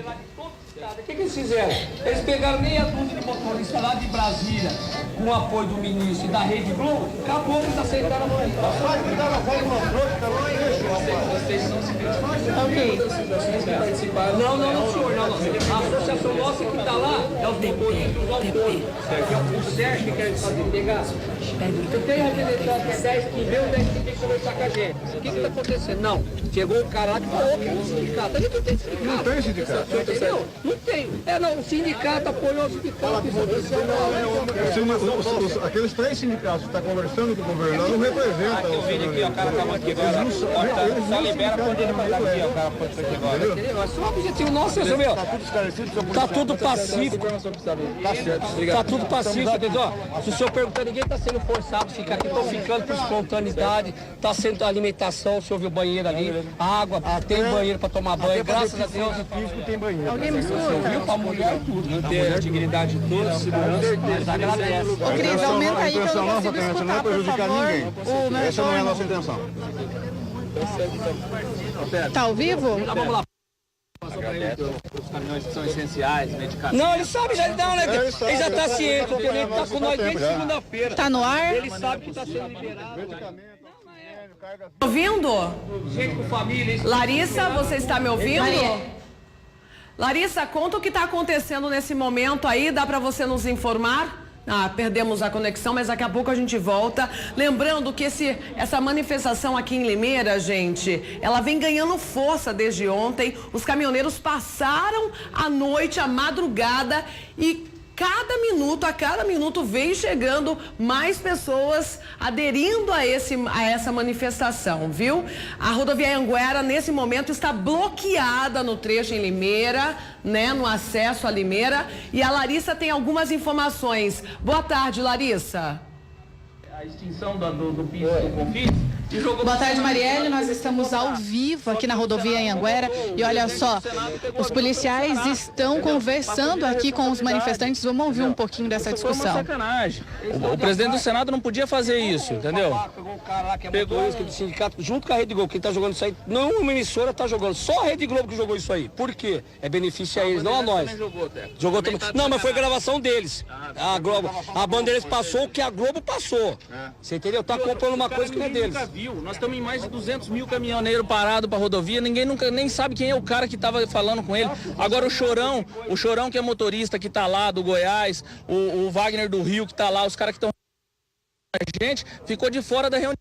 O que eles fizeram? Eles pegaram meia dúzia de motoristas lá de Brasília, com o apoio do ministro e da Rede Globo, acabou que eles aceitaram a mãe. Vocês não se participaram. Não, senhor, não. A associação nossa que está lá é os motoristas dos autores. O Sérgio que quer fazer pegar. Eu tenho representante que é 10 que veio, 10 que tem que conversar com a gente. O que está acontecendo? Não. Chegou o cara lá que falou que era um sindicato. A gente não tem sindicato. Não tem sindicato. Entendeu? Não tem. O sindicato apoiou o sindicato. Aqueles 3 sindicatos que estão conversando com o governador não representam. Eu vi aqui, o cara acabou aqui agora. Só libera quando ele vai aqui, o cara pode aqui agora. Entendeu? É só o objetivo nosso, meu. Tá tudo esclarecido. Tá tudo pacífico. Tá tudo pacífico, entendeu? Se o senhor perguntar, ninguém está sendo forçado a ficar aqui. Estão ficando por espontaneidade. Está sendo alimentação, o senhor viu o banheiro ali. Água, tem banheiro para tomar banho. Graças a Deus. Tem banheiro. Alguém me viu para mulher tudo. Manter a dignidade de todos, segurança. Mas agradece. Ô, Cris, aumenta aí que eu não consigo escutar, não é prejudicar ninguém. Essa não é a nossa intenção. Tá ao vivo? Vamos lá. Os caminhões que são essenciais, medicação. Não, ele sabe, já não, né? Ele já está ciente, entendeu? Ele está com nós desde segunda-feira. Tá no ar? Ele sabe que está sendo liberado. Ouvindo? Gente com família. Larissa, você está me ouvindo? Larissa, conta o que está acontecendo nesse momento aí, dá para você nos informar? Perdemos a conexão, mas daqui a pouco a gente volta. Lembrando que essa manifestação aqui em Limeira, gente, ela vem ganhando força desde ontem. Os caminhoneiros passaram a noite, a madrugada e a cada minuto vem chegando mais pessoas aderindo a essa manifestação, viu? A rodovia Anhanguera, nesse momento, está bloqueada no trecho em Limeira, né? No acesso a Limeira. E a Larissa tem algumas informações. Boa tarde, Larissa. A extinção do piso do Confis. Boa tarde, Marielle. Nós estamos ao vivo aqui na rodovia Anhanguera e olha só, os policiais estão conversando aqui com os manifestantes. Vamos ouvir um pouquinho dessa discussão. Foi uma sacanagem. O presidente do Senado não podia fazer isso, entendeu? Pegou isso do sindicato junto com a Rede Globo, quem tá jogando isso aí, não uma emissora tá jogando, só a Rede Globo que jogou isso aí. Por quê? É benefício a eles, não a nós. Jogou também. Não, mas foi gravação deles. A Globo, a Bandeirantes passou o que a Globo passou. Você entendeu? Tá comprando uma coisa que não é deles. Nós estamos em mais de 200 mil caminhoneiros parados para rodovia, ninguém nunca nem sabe quem é o cara que estava falando com ele. Agora o Chorão que é motorista que está lá do Goiás, o Wagner do Rio que está lá, os caras que estão a gente, ficou de fora da reunião,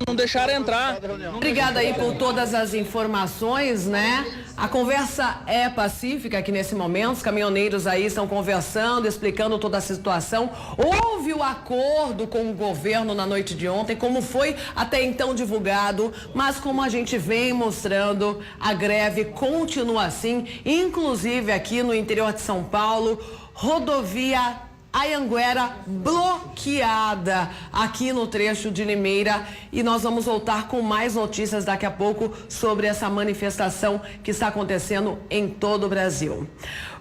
não deixaram entrar. Obrigada aí por todas as informações, né? A conversa é pacífica aqui nesse momento, os caminhoneiros aí estão conversando, explicando toda a situação. Houve o acordo com o governo na noite de ontem, como foi até então divulgado, mas como a gente vem mostrando, a greve continua assim, inclusive aqui no interior de São Paulo, rodovia Anhanguera bloqueada aqui no trecho de Limeira e nós vamos voltar com mais notícias daqui a pouco sobre essa manifestação que está acontecendo em todo o Brasil.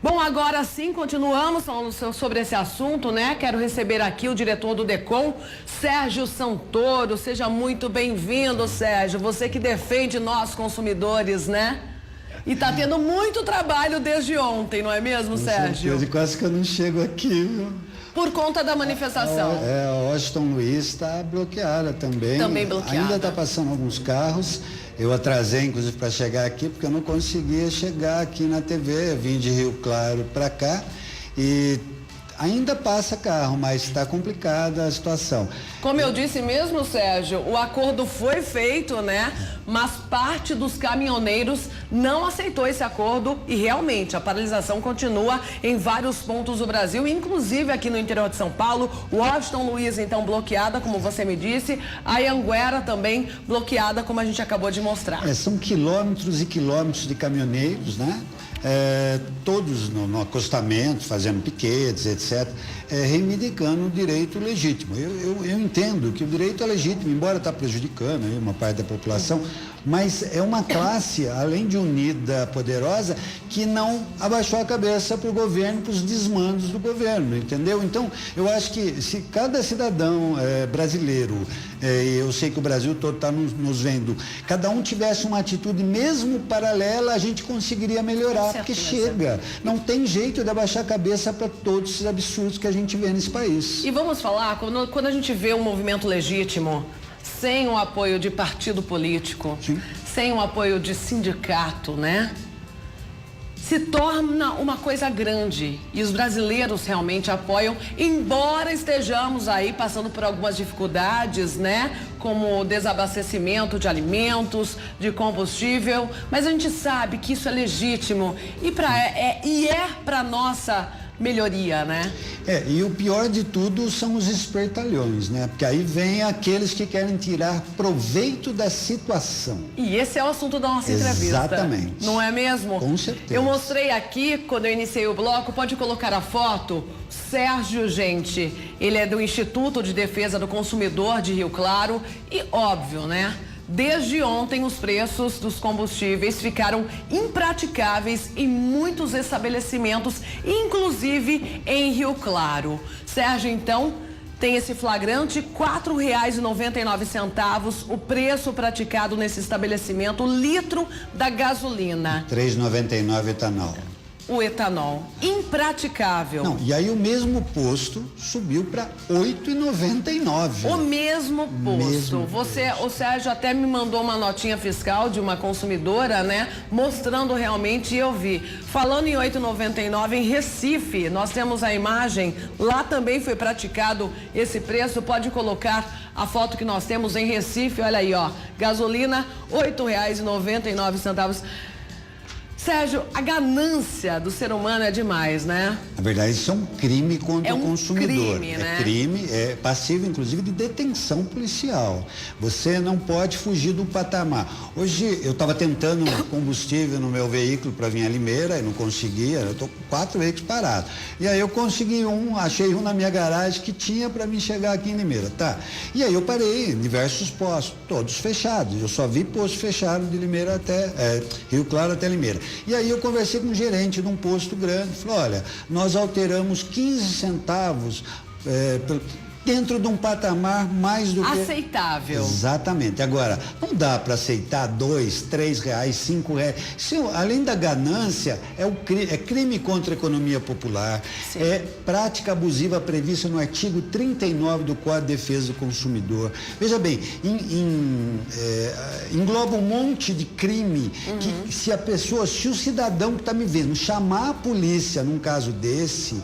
Bom, agora sim, continuamos falando sobre esse assunto, né? Quero receber aqui o diretor do DECOM, Sérgio Santoro. Seja muito bem-vindo, Sérgio. Você que defende nós consumidores, né? E tá tendo muito trabalho desde ontem, não é mesmo, Sérgio? Certeza, quase que eu não chego aqui, viu? Por conta da manifestação. A Washington Luiz está bloqueada também. Também bloqueada. Ainda está passando alguns carros. Eu atrasei, inclusive, para chegar aqui, porque eu não conseguia chegar aqui na TV. Eu vim de Rio Claro para cá e ainda passa carro, mas está complicada a situação. Como eu disse mesmo, Sérgio, o acordo foi feito, né? Mas parte dos caminhoneiros não aceitou esse acordo e realmente a paralisação continua em vários pontos do Brasil, inclusive aqui no interior de São Paulo. Washington Luiz, então, bloqueada, como você me disse. A Anhanguera também bloqueada, como a gente acabou de mostrar. São quilômetros e quilômetros de caminhoneiros, né? Todos no acostamento, fazendo piquetes, etc., reivindicando o direito legítimo. Eu entendo que o direito é legítimo, embora está prejudicando aí uma parte da população, mas é uma classe, além de unida, poderosa, que não abaixou a cabeça para o governo, para os desmandos do governo, entendeu? Então, eu acho que se cada cidadão brasileiro, eu sei que o Brasil todo está nos vendo, cada um tivesse uma atitude mesmo paralela, a gente conseguiria melhorar, porque chega. Não tem jeito de abaixar a cabeça para todos esses absurdos que a gente vê nesse país. E vamos falar, quando a gente vê um movimento legítimo, sem o apoio de partido político, sem o apoio de sindicato, né? Se torna uma coisa grande e os brasileiros realmente apoiam, embora estejamos aí passando por algumas dificuldades, né? Como desabastecimento de alimentos, de combustível, mas a gente sabe que isso é legítimo e é para nossa melhoria, né? E o pior de tudo são os espertalhões, né? Porque aí vem aqueles que querem tirar proveito da situação. E esse é o assunto da nossa entrevista. Exatamente. Não é mesmo? Com certeza. Eu mostrei aqui, quando eu iniciei o bloco, pode colocar a foto. Sérgio, gente, ele é do Instituto de Defesa do Consumidor de Rio Claro e, óbvio, né? Desde ontem, os preços dos combustíveis ficaram impraticáveis em muitos estabelecimentos, inclusive em Rio Claro. Sérgio, então, tem esse flagrante, R$ 4,99 o preço praticado nesse estabelecimento, o litro da gasolina. R$ 3,99 etanol. O etanol, impraticável. Não, e aí o mesmo posto subiu para R$ 8,99. O mesmo posto. O Sérgio até me mandou uma notinha fiscal de uma consumidora, né? Mostrando realmente, e eu vi. Falando em R$ 8,99 em Recife, nós temos a imagem, lá também foi praticado esse preço, pode colocar a foto que nós temos em Recife, olha aí, ó, gasolina, R$ 8,99. Sérgio, a ganância do ser humano é demais, né? Na verdade, isso é um crime contra o consumidor. Crime, né? É crime, é passivo, inclusive, de detenção policial. Você não pode fugir do patamar. Hoje, eu estava tentando combustível no meu veículo para vir a Limeira e não conseguia. Eu estou com 4 veículos parados. E aí eu consegui achei um na minha garagem que tinha para mim chegar aqui em Limeira, tá? E aí eu parei em diversos postos, todos fechados. Eu só vi posto fechado de Limeira até Rio Claro até Limeira. E aí eu conversei com um gerente de um posto grande, falou, olha, nós alteramos 15 centavos dentro de um patamar mais do que... aceitável. Exatamente. Agora, não dá para aceitar R$ 2, R$ 3, R$ 5. Além da ganância, é crime contra a economia popular, sim, é prática abusiva prevista no artigo 39 do Código de Defesa do Consumidor. Veja bem, engloba um monte de crime que se o cidadão que está me vendo chamar a polícia num caso desse,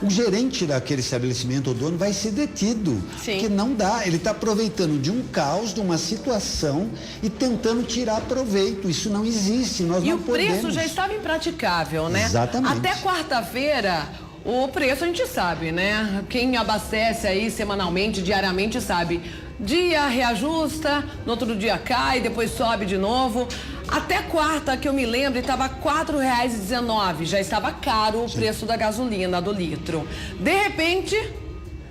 o gerente daquele estabelecimento, o dono, vai ser detido. Sim. Porque não dá. Ele está aproveitando de um caos, de uma situação e tentando tirar proveito. Isso não existe. Nós não podemos. E o preço já estava impraticável, né? Exatamente. Até quarta-feira, o preço a gente sabe, né? Quem abastece aí semanalmente, diariamente, sabe. Dia reajusta, no outro dia cai, depois sobe de novo. Até quarta, que eu me lembro, estava R$ 4,19. Já estava caro o preço da gasolina, do litro. De repente,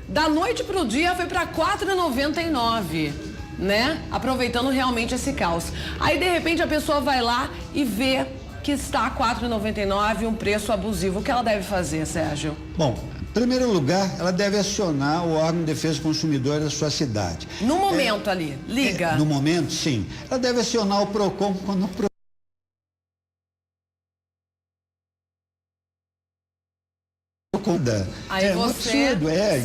da noite para o dia, foi para R$ 4,99, né? Aproveitando realmente esse caos. Aí, de repente, a pessoa vai lá e vê que está R$ 4,99, um preço abusivo. O que ela deve fazer, Sérgio? Bom, em primeiro lugar, ela deve acionar o órgão de defesa do consumidor da sua cidade. No momento ali, liga. No momento, sim. Ela deve acionar o PROCON quando o conta. Aí é um absurdo, E aí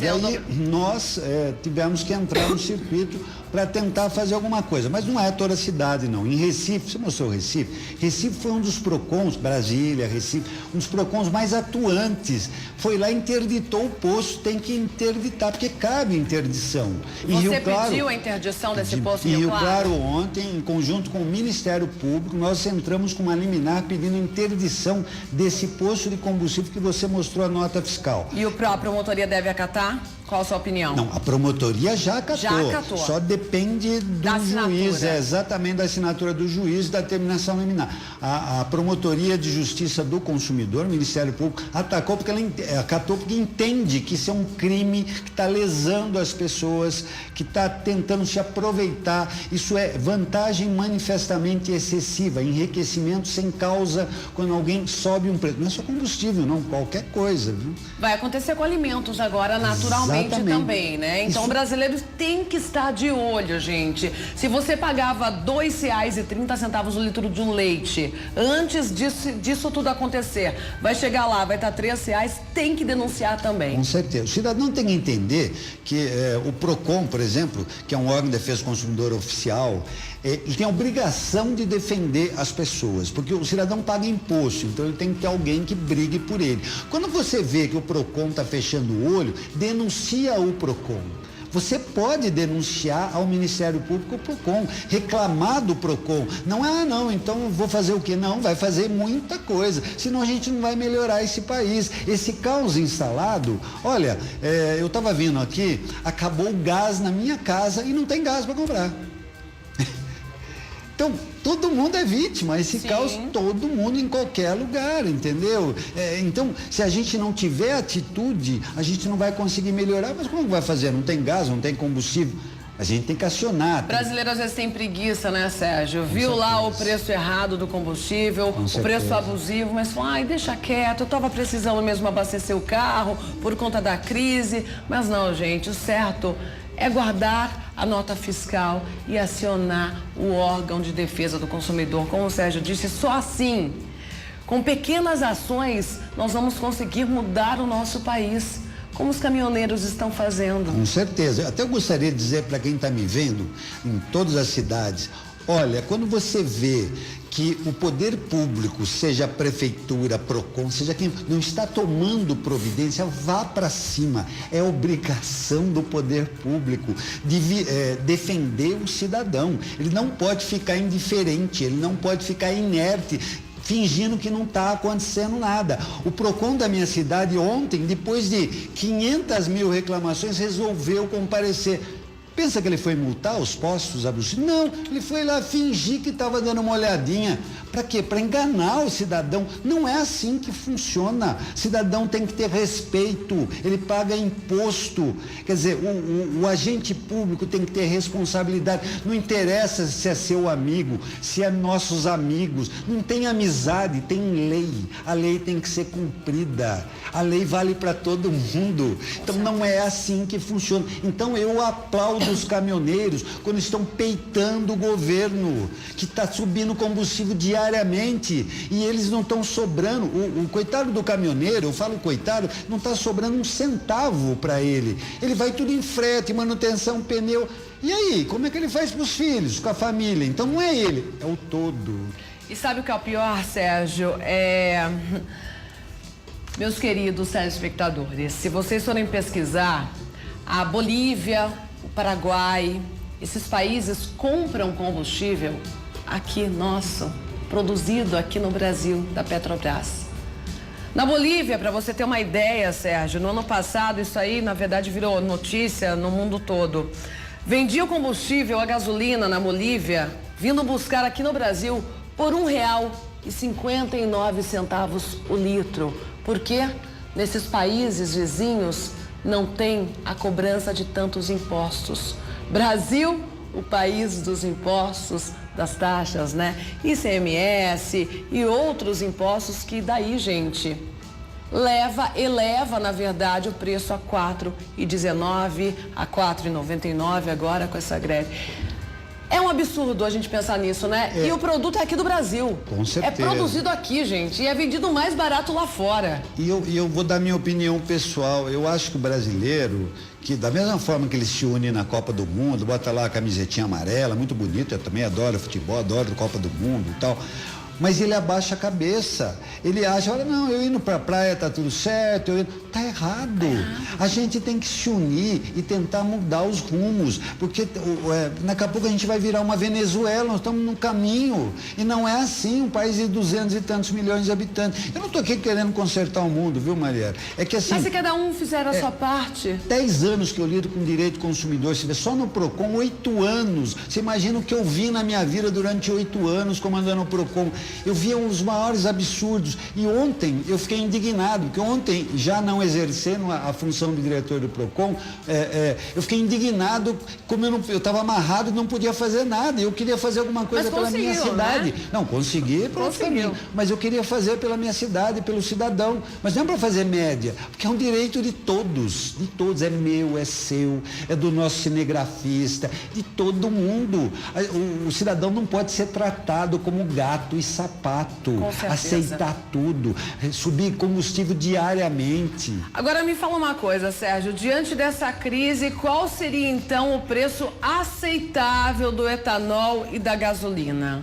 nós tivemos que entrar no circuito para tentar fazer alguma coisa. Mas não é toda a cidade, não. Em Recife, você mostrou Recife? Recife foi um dos PROCONs, Brasília, Recife, um dos PROCONs mais atuantes. Foi lá e interditou o posto, tem que interditar, porque cabe interdição. Você pediu a interdição desse posto em Rio Claro ontem, em conjunto com o Ministério Público, nós entramos com uma liminar pedindo interdição desse posto de combustível que você mostrou a nota fiscal. E a promotoria deve acatar? Qual a sua opinião? Não, a promotoria já acatou. Já acatou. Só depende do juiz, exatamente da assinatura do juiz e da terminação liminar. A promotoria de justiça do consumidor, o Ministério Público, acatou porque entende que isso é um crime que está lesando as pessoas, que está tentando se aproveitar. Isso é vantagem manifestamente excessiva, enriquecimento sem causa quando alguém sobe um preço. Não é só combustível, não, qualquer coisa. Viu? Vai acontecer com alimentos agora, naturalmente. Também, né? Então o brasileiro tem que estar de olho, gente. Se você pagava R$2,30 o litro de um leite, antes disso tudo acontecer, vai chegar lá, vai estar R$3, tem que denunciar também. Com certeza. O cidadão tem que entender que o PROCON, por exemplo, que é um órgão de defesa do consumidor oficial, ele tem a obrigação de defender as pessoas, porque o cidadão paga imposto, então ele tem que ter alguém que brigue por ele. Quando você vê que o PROCON está fechando o olho, denuncia o PROCON. Você pode denunciar ao Ministério Público o PROCON, reclamar do PROCON. Não, então vou fazer o quê? Não, vai fazer muita coisa, senão a gente não vai melhorar esse país. Esse caos instalado, olha, eu estava vindo aqui, acabou o gás na minha casa e não tem gás para comprar. Então, todo mundo é vítima, esse caos, todo mundo em qualquer lugar, entendeu? Então, se a gente não tiver atitude, a gente não vai conseguir melhorar, mas como vai fazer? Não tem gás, não tem combustível, a gente tem que acionar. O brasileiro às vezes tem preguiça, né, Sérgio? Viu lá o preço errado do combustível, o preço abusivo, mas falou, deixa quieto, eu estava precisando mesmo abastecer o carro por conta da crise, mas não, gente, o certo é guardar a nota fiscal e acionar o órgão de defesa do consumidor. Como o Sérgio disse, só assim, com pequenas ações, nós vamos conseguir mudar o nosso país, como os caminhoneiros estão fazendo. Com certeza. Eu até gostaria de dizer para quem está me vendo, em todas as cidades, olha, quando você vê que o poder público, seja a prefeitura, PROCON, seja quem não está tomando providência, vá para cima. É obrigação do poder público de defender o cidadão. Ele não pode ficar indiferente, ele não pode ficar inerte, fingindo que não está acontecendo nada. O PROCON da minha cidade ontem, depois de 500 mil reclamações, resolveu comparecer. Pensa que ele foi multar os postos abusivos? Não, ele foi lá fingir que estava dando uma olhadinha. Para quê? Para enganar o cidadão. Não é assim que funciona. O cidadão tem que ter respeito, ele paga imposto. Quer dizer, o agente público tem que ter responsabilidade. Não interessa se é seu amigo, se é nossos amigos. Não tem amizade, tem lei. A lei tem que ser cumprida. A lei vale para todo mundo. Então não é assim que funciona. Então eu aplaudo os caminhoneiros quando estão peitando o governo, que está subindo combustível diariamente e eles não estão sobrando. O coitado do caminhoneiro, eu falo coitado, não está sobrando um centavo para ele. Ele vai tudo em frete, manutenção, pneu. E aí, como é que ele faz para os filhos, com a família? Então não é ele, é o todo. E sabe o que é o pior, Sérgio? Meus queridos telespectadores, se vocês forem pesquisar, a Bolívia, o Paraguai, esses países compram combustível aqui, nosso, produzido aqui no Brasil, da Petrobras. Na Bolívia, para você ter uma ideia, Sérgio, no ano passado, isso aí, na verdade, virou notícia no mundo todo. Vendia o combustível, a gasolina na Bolívia, vindo buscar aqui no Brasil por R$1,59 o litro. Por quê? Nesses países vizinhos não tem a cobrança de tantos impostos. Brasil, o país dos impostos, das taxas, né? ICMS e outros impostos que daí, gente, eleva, na verdade, o preço a R$4,19, a R$4,99 agora com essa greve. É um absurdo a gente pensar nisso, né? E o produto é aqui do Brasil. Com certeza. É produzido aqui, gente, e é vendido mais barato lá fora. E eu vou dar minha opinião pessoal. Eu acho que o brasileiro, que da mesma forma que ele se une na Copa do Mundo, bota lá a camisetinha amarela, muito bonito, eu também adoro futebol, adoro a Copa do Mundo e tal. Mas ele abaixa a cabeça. Ele acha, olha, não, eu indo pra praia tá tudo certo. Tá errado. A gente tem que se unir e tentar mudar os rumos. Porque daqui a pouco a gente vai virar uma Venezuela, nós estamos no caminho. E não é assim, um país de 200 e tantos milhões de habitantes. Eu não estou aqui querendo consertar o mundo, viu, Mariela? É que assim... Mas se cada um fizer a sua parte... 10 anos que eu lido com direito do consumidor, você vê, só no PROCON, 8 anos. Você imagina o que eu vi na minha vida durante 8 anos comandando o PROCON. Eu via os maiores absurdos. E ontem eu fiquei indignado, porque ontem, já não exercendo a função de diretor do PROCON, eu fiquei indignado, como eu estava amarrado e não podia fazer nada. Eu queria fazer alguma coisa pela minha cidade. Né? Não, consegui pelo caminho. Mas eu queria fazer pela minha cidade, pelo cidadão. Mas não é para fazer média, porque é um direito de todos. De todos. É meu, é seu, é do nosso cinegrafista, de todo mundo. O cidadão não pode ser tratado como gato e sapato, aceitar tudo, subir combustível diariamente. Agora me fala uma coisa, Sérgio, diante dessa crise, qual seria então o preço aceitável do etanol e da gasolina?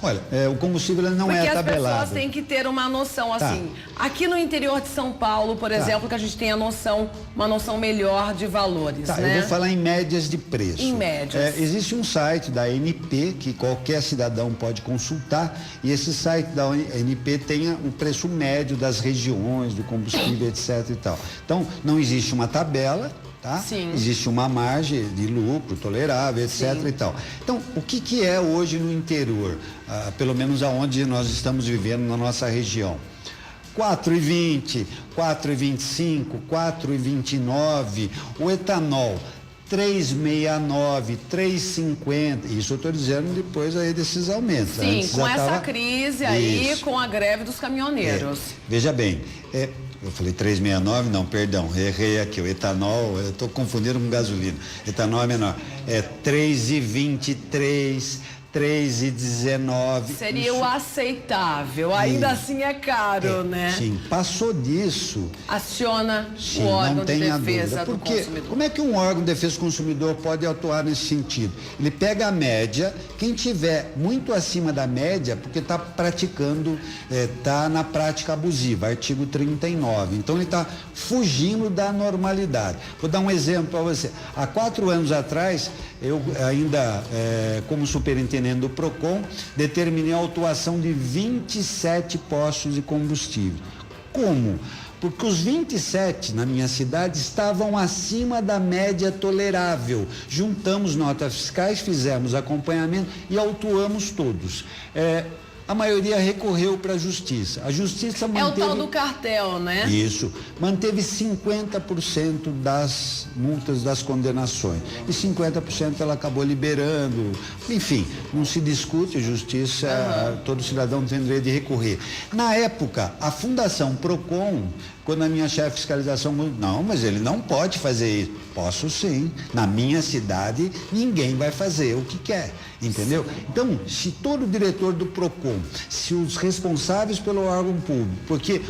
Olha, o combustível não é tabelado. Porque as pessoas têm que ter uma noção, assim, aqui no interior de São Paulo, por exemplo, que a gente tem uma noção melhor de valores, né? Eu vou falar em médias de preço. Em médias. Existe um site da ANP que qualquer cidadão pode consultar, e esse site da ANP tem o preço médio das regiões, do combustível, etc e tal. Então, não existe uma tabela, tá? Sim. Existe uma margem de lucro tolerável, etc e tal. Então, o que é hoje no interior? Pelo menos aonde nós estamos vivendo na nossa região. 4,20, 4,25, 4,29, o etanol 3,69, 3,50, isso eu estou dizendo depois aí desses aumentos. Sim, antes com essa crise aí, com a greve dos caminhoneiros. Veja bem, eu falei 3,69, não, perdão, errei aqui, o etanol, eu estou confundindo com gasolina, etanol é menor, 3,23, 3,19. Seria o aceitável, ainda assim é caro, né? Sim, passou disso. Aciona o órgão de defesa do consumidor. Como é que um órgão de defesa do consumidor pode atuar nesse sentido? Ele pega a média, quem tiver muito acima da média, porque está praticando, está na prática abusiva, artigo 39. Então ele está fugindo da normalidade. Vou dar um exemplo para você. Há 4 anos atrás, eu ainda, como superintendente do PROCON, determinei a autuação de 27 postos de combustível. Como? Porque os 27 na minha cidade estavam acima da média tolerável. Juntamos notas fiscais, fizemos acompanhamento e autuamos todos. A maioria recorreu para a justiça. A justiça manteve... É o tal do cartel, né? Isso. Manteve 50% das multas, das condenações. E 50% ela acabou liberando. Enfim, não se discute, a justiça, todo cidadão tem direito de recorrer. Na época, a Fundação PROCON, quando a minha chefe de fiscalização, não, mas ele não pode fazer isso. Posso sim. Na minha cidade, ninguém vai fazer o que quer, entendeu? Então, se todo diretor do PROCON, se os responsáveis pelo órgão público, porque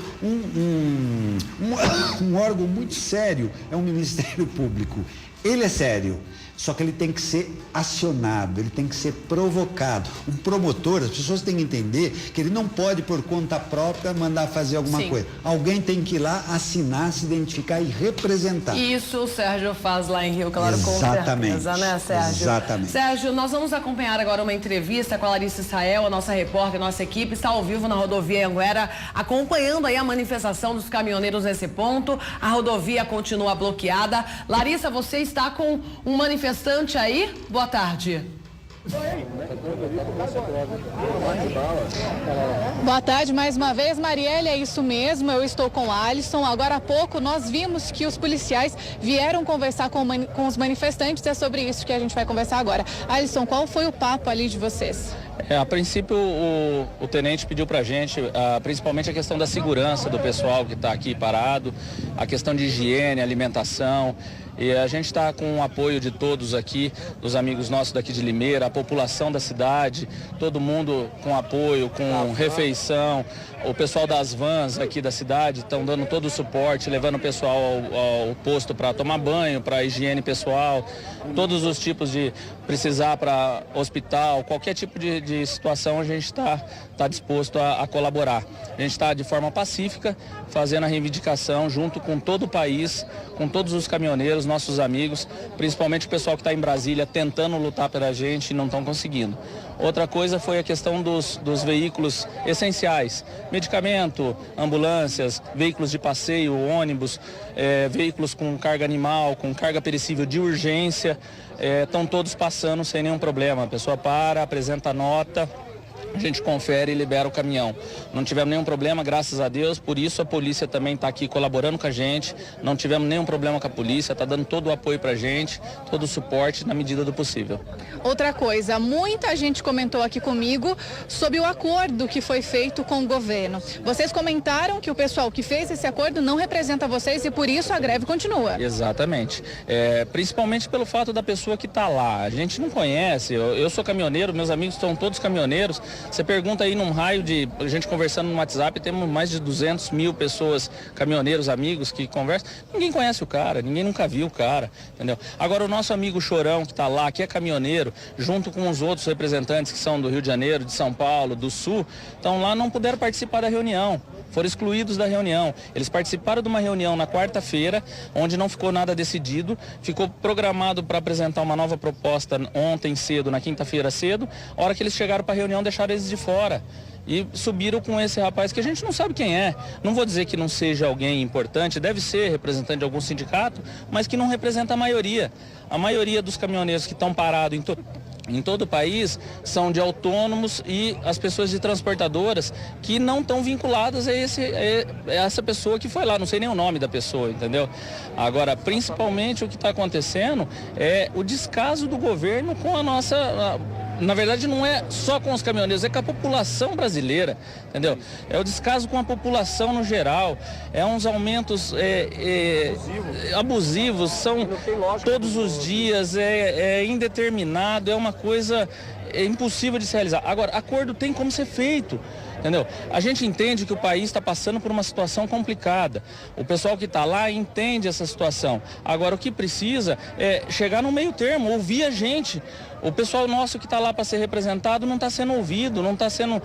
um órgão muito sério é o Ministério Público, ele é sério. Só que ele tem que ser acionado, ele tem que ser provocado. O promotor, as pessoas têm que entender que ele não pode, por conta própria, mandar fazer alguma coisa. Alguém tem que ir lá, assinar, se identificar e representar. Isso o Sérgio faz lá em Rio Claro, com certeza, né, Sérgio? Exatamente. Sérgio, nós vamos acompanhar agora uma entrevista com a Larissa Israel, a nossa repórter, a nossa equipe, está ao vivo na rodovia Anguera, acompanhando aí a manifestação dos caminhoneiros nesse ponto. A rodovia continua bloqueada. Larissa, você está com um manifestante aí? Boa tarde. Boa tarde mais uma vez, Marielle, é isso mesmo, eu estou com o Alisson. Agora há pouco nós vimos que os policiais vieram conversar com os manifestantes, é sobre isso que a gente vai conversar agora. Alisson, qual foi o papo ali de vocês? A princípio o tenente pediu pra gente, principalmente a questão da segurança do pessoal que está aqui parado, a questão de higiene, alimentação. E a gente está com o apoio de todos aqui, dos amigos nossos daqui de Limeira, a população da cidade, todo mundo com apoio, com refeição. O pessoal das vans aqui da cidade estão dando todo o suporte, levando o pessoal ao posto para tomar banho, para higiene pessoal, todos os tipos de precisar para hospital, qualquer tipo de situação a gente está disposto a colaborar. A gente está de forma pacífica fazendo a reivindicação junto com todo o país, com todos os caminhoneiros, nossos amigos, principalmente o pessoal que está em Brasília tentando lutar pela gente e não estão conseguindo. Outra coisa foi a questão dos veículos essenciais, medicamento, ambulâncias, veículos de passeio, ônibus, veículos com carga animal, com carga perecível de urgência, estão todos passando sem nenhum problema. A pessoa para, apresenta a nota, a gente confere e libera o caminhão. Não tivemos nenhum problema, graças a Deus, por isso a polícia também está aqui colaborando com a gente, não tivemos nenhum problema com a polícia, está dando todo o apoio para a gente, todo o suporte na medida do possível. Outra coisa, muita gente comentou aqui comigo sobre o acordo que foi feito com o governo. Vocês comentaram que o pessoal que fez esse acordo não representa vocês e por isso a greve continua. Exatamente, principalmente pelo fato da pessoa que está lá. A gente não conhece, eu sou caminhoneiro, meus amigos são todos caminhoneiros. Você pergunta aí num raio de, a gente conversando no WhatsApp, temos mais de 200 mil pessoas, caminhoneiros, amigos que conversam. Ninguém conhece o cara, ninguém nunca viu o cara, entendeu? Agora o nosso amigo Chorão que está lá, que é caminhoneiro, junto com os outros representantes que são do Rio de Janeiro, de São Paulo, do Sul, estão lá, não puderam participar da reunião. Foram excluídos da reunião. Eles participaram de uma reunião na quarta-feira, onde não ficou nada decidido. Ficou programado para apresentar uma nova proposta ontem cedo, na quinta-feira cedo. A hora que eles chegaram para a reunião, deixaram eles de fora. E subiram com esse rapaz que a gente não sabe quem é. Não vou dizer que não seja alguém importante, deve ser representante de algum sindicato, mas que não representa a maioria. A maioria dos caminhoneiros que estão parados em todo o país são de autônomos e as pessoas de transportadoras que não estão vinculadas a essa pessoa que foi lá, não sei nem o nome da pessoa, entendeu? Agora, principalmente o que está acontecendo é o descaso do governo com a nossa... Na verdade, não é só com os caminhoneiros, é com a população brasileira, entendeu? É o descaso com a população no geral, é uns aumentos abusivos, são todos os dias, é indeterminado, é uma coisa impossível de se realizar. Agora, acordo tem como ser feito. Entendeu? A gente entende que o país está passando por uma situação complicada. O pessoal que está lá entende essa situação. Agora, o que precisa é chegar no meio termo, ouvir a gente. O pessoal nosso que está lá para ser representado não está sendo ouvido, não está sendo...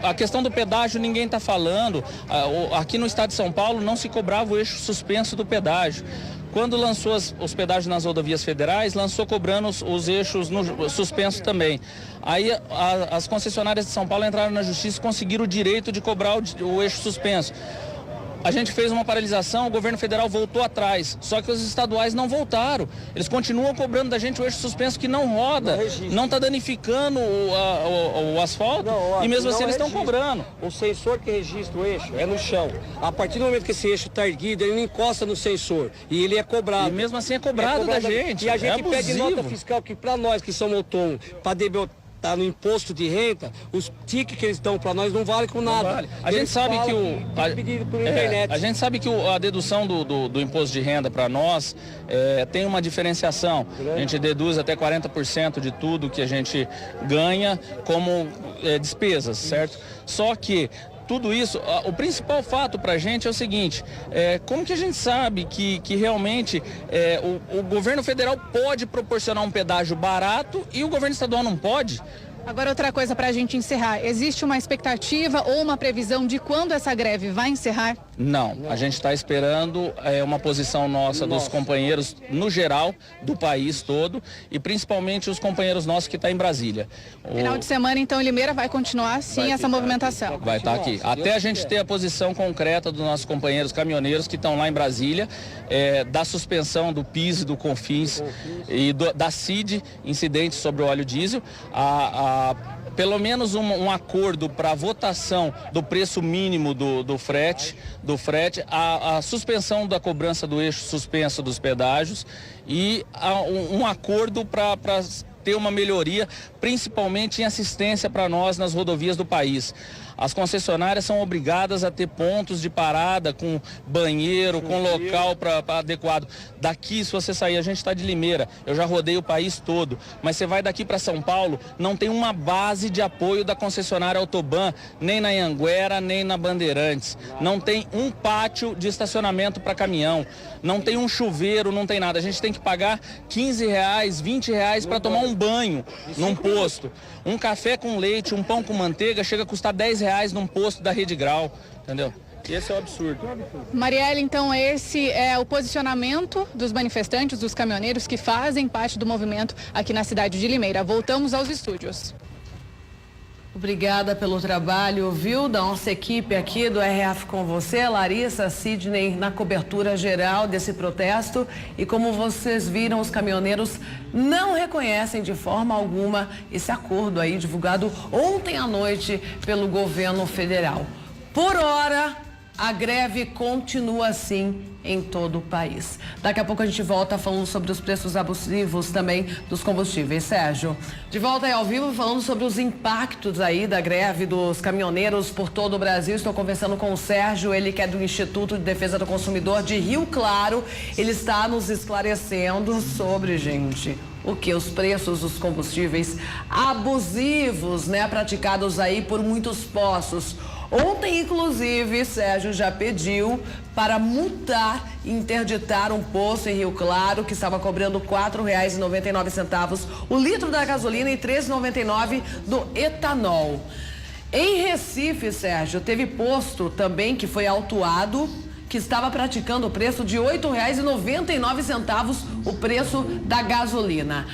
A questão do pedágio ninguém está falando. Aqui no estado de São Paulo não se cobrava o eixo suspenso do pedágio. Quando lançou os pedágios nas rodovias federais, lançou cobrando os eixos suspensos também. Aí as concessionárias de São Paulo entraram na justiça e conseguiram o direito de cobrar o eixo suspenso. A gente fez uma paralisação, o governo federal voltou atrás, só que os estaduais não voltaram. Eles continuam cobrando da gente o eixo suspenso que não roda, não está danificando o asfalto, e mesmo assim eles estão cobrando. O sensor que registra o eixo é no chão. A partir do momento que esse eixo está erguido, ele não encosta no sensor e ele é cobrado. E mesmo assim é cobrado da gente. E a gente pede nota fiscal que para nós que somos autônomos, para tá no imposto de renda, os tickets que eles dão para nós não valem com nada. Vale. A gente sabe que a dedução do imposto de renda para nós tem uma diferenciação. A gente deduz até 40% de tudo que a gente ganha como despesas, certo? Só que tudo isso, o principal fato para a gente é o seguinte, como que a gente sabe que realmente o governo federal pode proporcionar um pedágio barato e o governo estadual não pode? Agora, outra coisa para a gente encerrar, existe uma expectativa ou uma previsão de quando essa greve vai encerrar? Não, a gente está esperando uma posição nossa dos companheiros no geral, do país todo, e principalmente os companheiros nossos que estão em Brasília. Final de semana, então, Limeira vai continuar sim essa movimentação? Vai estar aqui. Até a gente ter a posição concreta dos nossos companheiros caminhoneiros que estão lá em Brasília, da suspensão do PIS e do CONFINS e da CID, incidentes sobre o óleo diesel, pelo menos um acordo para a votação do preço mínimo do frete, a suspensão da cobrança do eixo suspenso dos pedágios e um acordo para ter uma melhoria, principalmente em assistência para nós nas rodovias do país. As concessionárias são obrigadas a ter pontos de parada com banheiro, com local adequado. Daqui, se você sair, a gente está de Limeira, eu já rodei o país todo, mas você vai daqui para São Paulo, não tem uma base de apoio da concessionária Autoban, nem na Anhanguera, nem na Bandeirantes. Não tem um pátio de estacionamento para caminhão, não tem um chuveiro, não tem nada. A gente tem que pagar R$15, R$20 para tomar um banho num posto. Um café com leite, um pão com manteiga chega a custar R$10 num posto da Rede Grau, entendeu? Esse é o absurdo. Marielle, então esse é o posicionamento dos manifestantes, dos caminhoneiros que fazem parte do movimento aqui na cidade de Limeira. Voltamos aos estúdios. Obrigada pelo trabalho, viu, da nossa equipe aqui do RF com você, Larissa, Sidney, na cobertura geral desse protesto. E como vocês viram, os caminhoneiros não reconhecem de forma alguma esse acordo aí divulgado ontem à noite pelo governo federal. Por hora, a greve continua assim em todo o país. Daqui a pouco a gente volta falando sobre os preços abusivos também dos combustíveis. Sérgio, de volta aí ao vivo falando sobre os impactos aí da greve dos caminhoneiros por todo o Brasil. Estou conversando com o Sérgio, ele que é do Instituto de Defesa do Consumidor de Rio Claro. Ele está nos esclarecendo sobre, gente, o que? Os preços dos combustíveis abusivos, né? Praticados aí por muitos postos. Ontem, inclusive, Sérgio já pediu para multar e interditar um posto em Rio Claro que estava cobrando R$ 4,99 o litro da gasolina e R$ 3,99 do etanol. Em Recife, Sérgio, teve posto também que foi autuado, que estava praticando o preço de R$ 8,99 o preço da gasolina.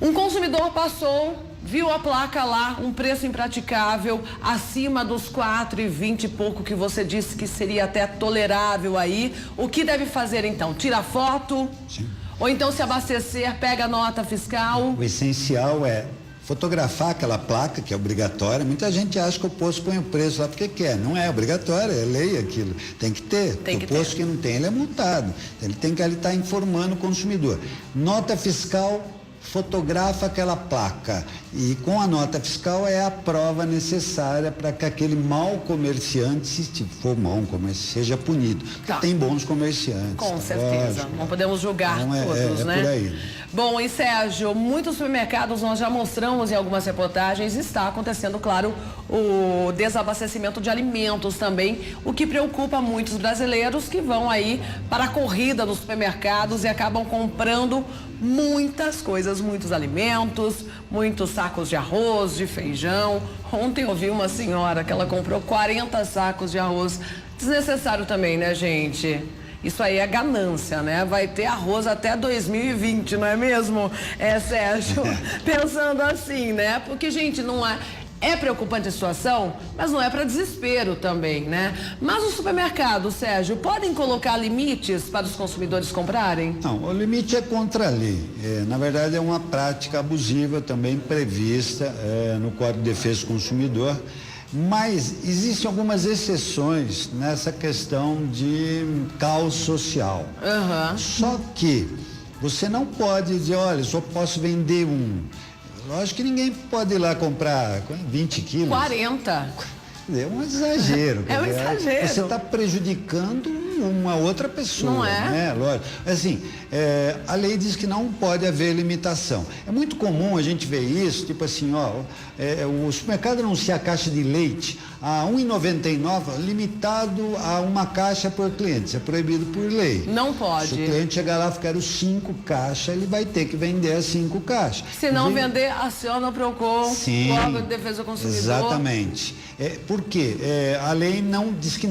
Um consumidor passou, viu a placa lá, um preço impraticável, acima dos 4,20 e pouco que você disse que seria até tolerável aí. O que deve fazer então? Tira foto? Sim. Ou então se abastecer, pega a nota fiscal? O essencial é fotografar aquela placa, que é obrigatória. Muita gente acha que o posto põe o preço lá porque quer. Não é obrigatório, é lei aquilo. Tem que ter. O posto que não tem, ele é multado. Ele tem que ali estar informando o consumidor. Nota fiscal, fotografa aquela placa e com a nota fiscal é a prova necessária para que aquele mau comerciante, se for mau comerciante, seja punido. Tá. Tem bons comerciantes. Com certeza. Lógico. Não podemos julgar todos, né? Por aí. Bom, e Sérgio, muitos supermercados, nós já mostramos em algumas reportagens, está acontecendo, claro, o desabastecimento de alimentos também, o que preocupa muitos brasileiros que vão aí para a corrida dos supermercados e acabam comprando muitas coisas, muitos alimentos, muitos sacos de arroz, de feijão. Ontem eu vi uma senhora que ela comprou 40 sacos de arroz. Desnecessário também, né, gente? Isso aí é ganância, né? Vai ter arroz até 2020, não é mesmo? Sérgio, pensando assim, né? Porque, gente, não é... É preocupante a situação, mas não é para desespero também, né? Mas os supermercados, Sérgio, podem colocar limites para os consumidores comprarem? Não, o limite é contra a lei. Na verdade, é uma prática abusiva também prevista no Código de Defesa do Consumidor. Mas existem algumas exceções nessa questão de caos social. Uhum. Só que você não pode dizer, olha, só posso vender um. Lógico que ninguém pode ir lá comprar 20 quilos. 40. É um exagero. É um exagero. Você está prejudicando uma outra pessoa. Não é? Né? Lógico. Assim, a lei diz que não pode haver limitação. É muito comum a gente ver isso, tipo assim, o supermercado anuncia a caixa de leite a R$ 1,99, limitado a uma caixa por cliente. Isso é proibido por lei. Não pode. Se o cliente chegar lá e ficar 5 caixas, ele vai ter que vender as 5 caixas. Se não vender, aciona o PROCON, o órgão de defesa do consumidor. Exatamente. Por quê? A lei não diz que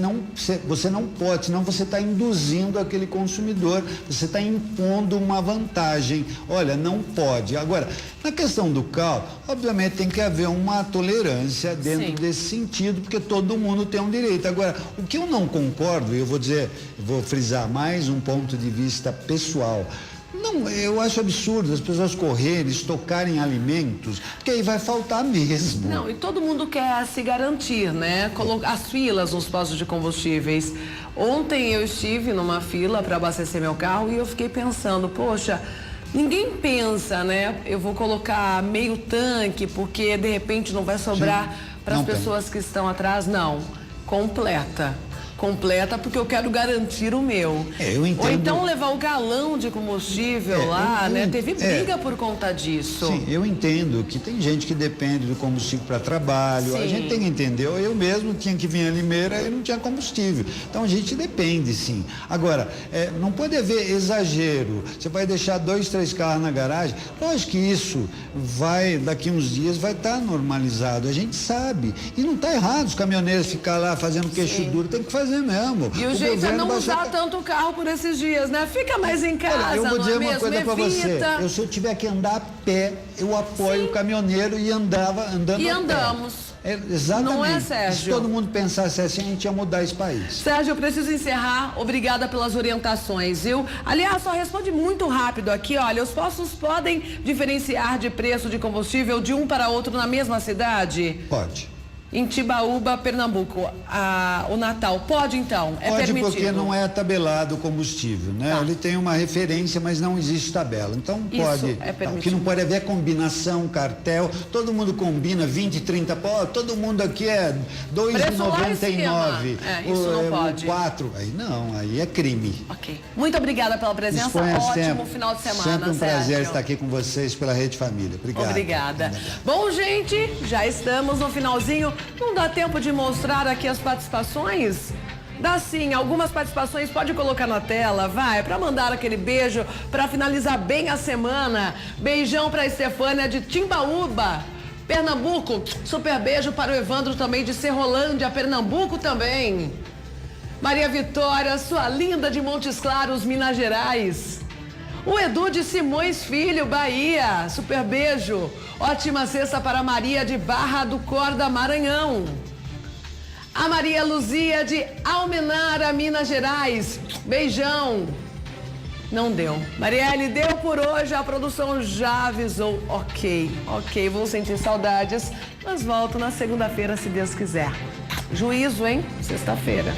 você não pode, senão você está induzindo aquele consumidor, você está impondo uma vantagem. Olha, não pode. Agora, na questão do CAL, obviamente tem que haver uma tolerância dentro desse sentido, porque todo mundo tem um direito. Agora, o que eu não concordo, eu vou frisar mais um ponto de vista pessoal. Não, eu acho absurdo as pessoas correrem, estocarem alimentos, porque aí vai faltar mesmo. Não, e todo mundo quer se garantir, né? As filas nos postos de combustíveis. Ontem eu estive numa fila para abastecer meu carro e eu fiquei pensando, poxa, ninguém pensa, né? Eu vou colocar meio tanque porque de repente não vai sobrar Para as pessoas que estão atrás, não. Completa, porque eu quero garantir o meu. Eu entendo. Ou então levar o galão de combustível lá, né? Teve briga por conta disso. Sim, eu entendo que tem gente que depende do combustível para trabalho. Sim. A gente tem que entender. Eu mesmo tinha que vir a Limeira e não tinha combustível. Então a gente depende, sim. Agora, não pode haver exagero. Você vai deixar 2, 3 carros na garagem. Lógico que isso daqui uns dias vai estar normalizado. A gente sabe. E não está errado os caminhoneiros ficar lá fazendo queixo duro. Tem que fazer mesmo. E o jeito é não usar tanto o carro por esses dias, né? Fica mais em casa. Olha, eu vou dizer não é uma coisa para você. Se eu tiver que andar a pé, eu apoio o caminhoneiro e andando a pé. Andamos. Exatamente. Não é, Sérgio? Se todo mundo pensasse assim, a gente ia mudar esse país. Sérgio, eu preciso encerrar. Obrigada pelas orientações, viu? Aliás, só responde muito rápido aqui, olha, os postos podem diferenciar de preço de combustível de um para outro na mesma cidade? Pode. Em Timbaúba, Pernambuco, o Natal. Pode então? É pode, permitido? Porque não é tabelado o combustível, né? Ele tem uma referência, mas não existe tabela. Então pode. Isso é permitido. Que não pode haver combinação, cartel. Todo mundo combina 20, 30. Todo mundo aqui é 2,99. Isso não pode. 4. Aí não, aí é crime. Ok. Muito obrigada pela presença. Ótimo final de semana, Sempre um Sérgio. prazer estar aqui com vocês pela Rede Família. Obrigada. Bom, gente, já estamos no finalzinho. Não dá tempo de mostrar aqui as participações? Dá sim, algumas participações pode colocar na tela, vai, para mandar aquele beijo, para finalizar bem a semana. Beijão para Estefânia de Timbaúba, Pernambuco. Super beijo para o Evandro também de Serrolândia, Pernambuco também. Maria Vitória, sua linda de Montes Claros, Minas Gerais. O Edu de Simões Filho, Bahia. Super beijo. Ótima sexta para Maria de Barra do Corda, Maranhão. A Maria Luzia de Almenara, Minas Gerais. Beijão. Não deu. Marielle, deu por hoje. A produção já avisou. Ok, vou sentir saudades, mas volto na segunda-feira, se Deus quiser. Juízo, hein? Sexta-feira.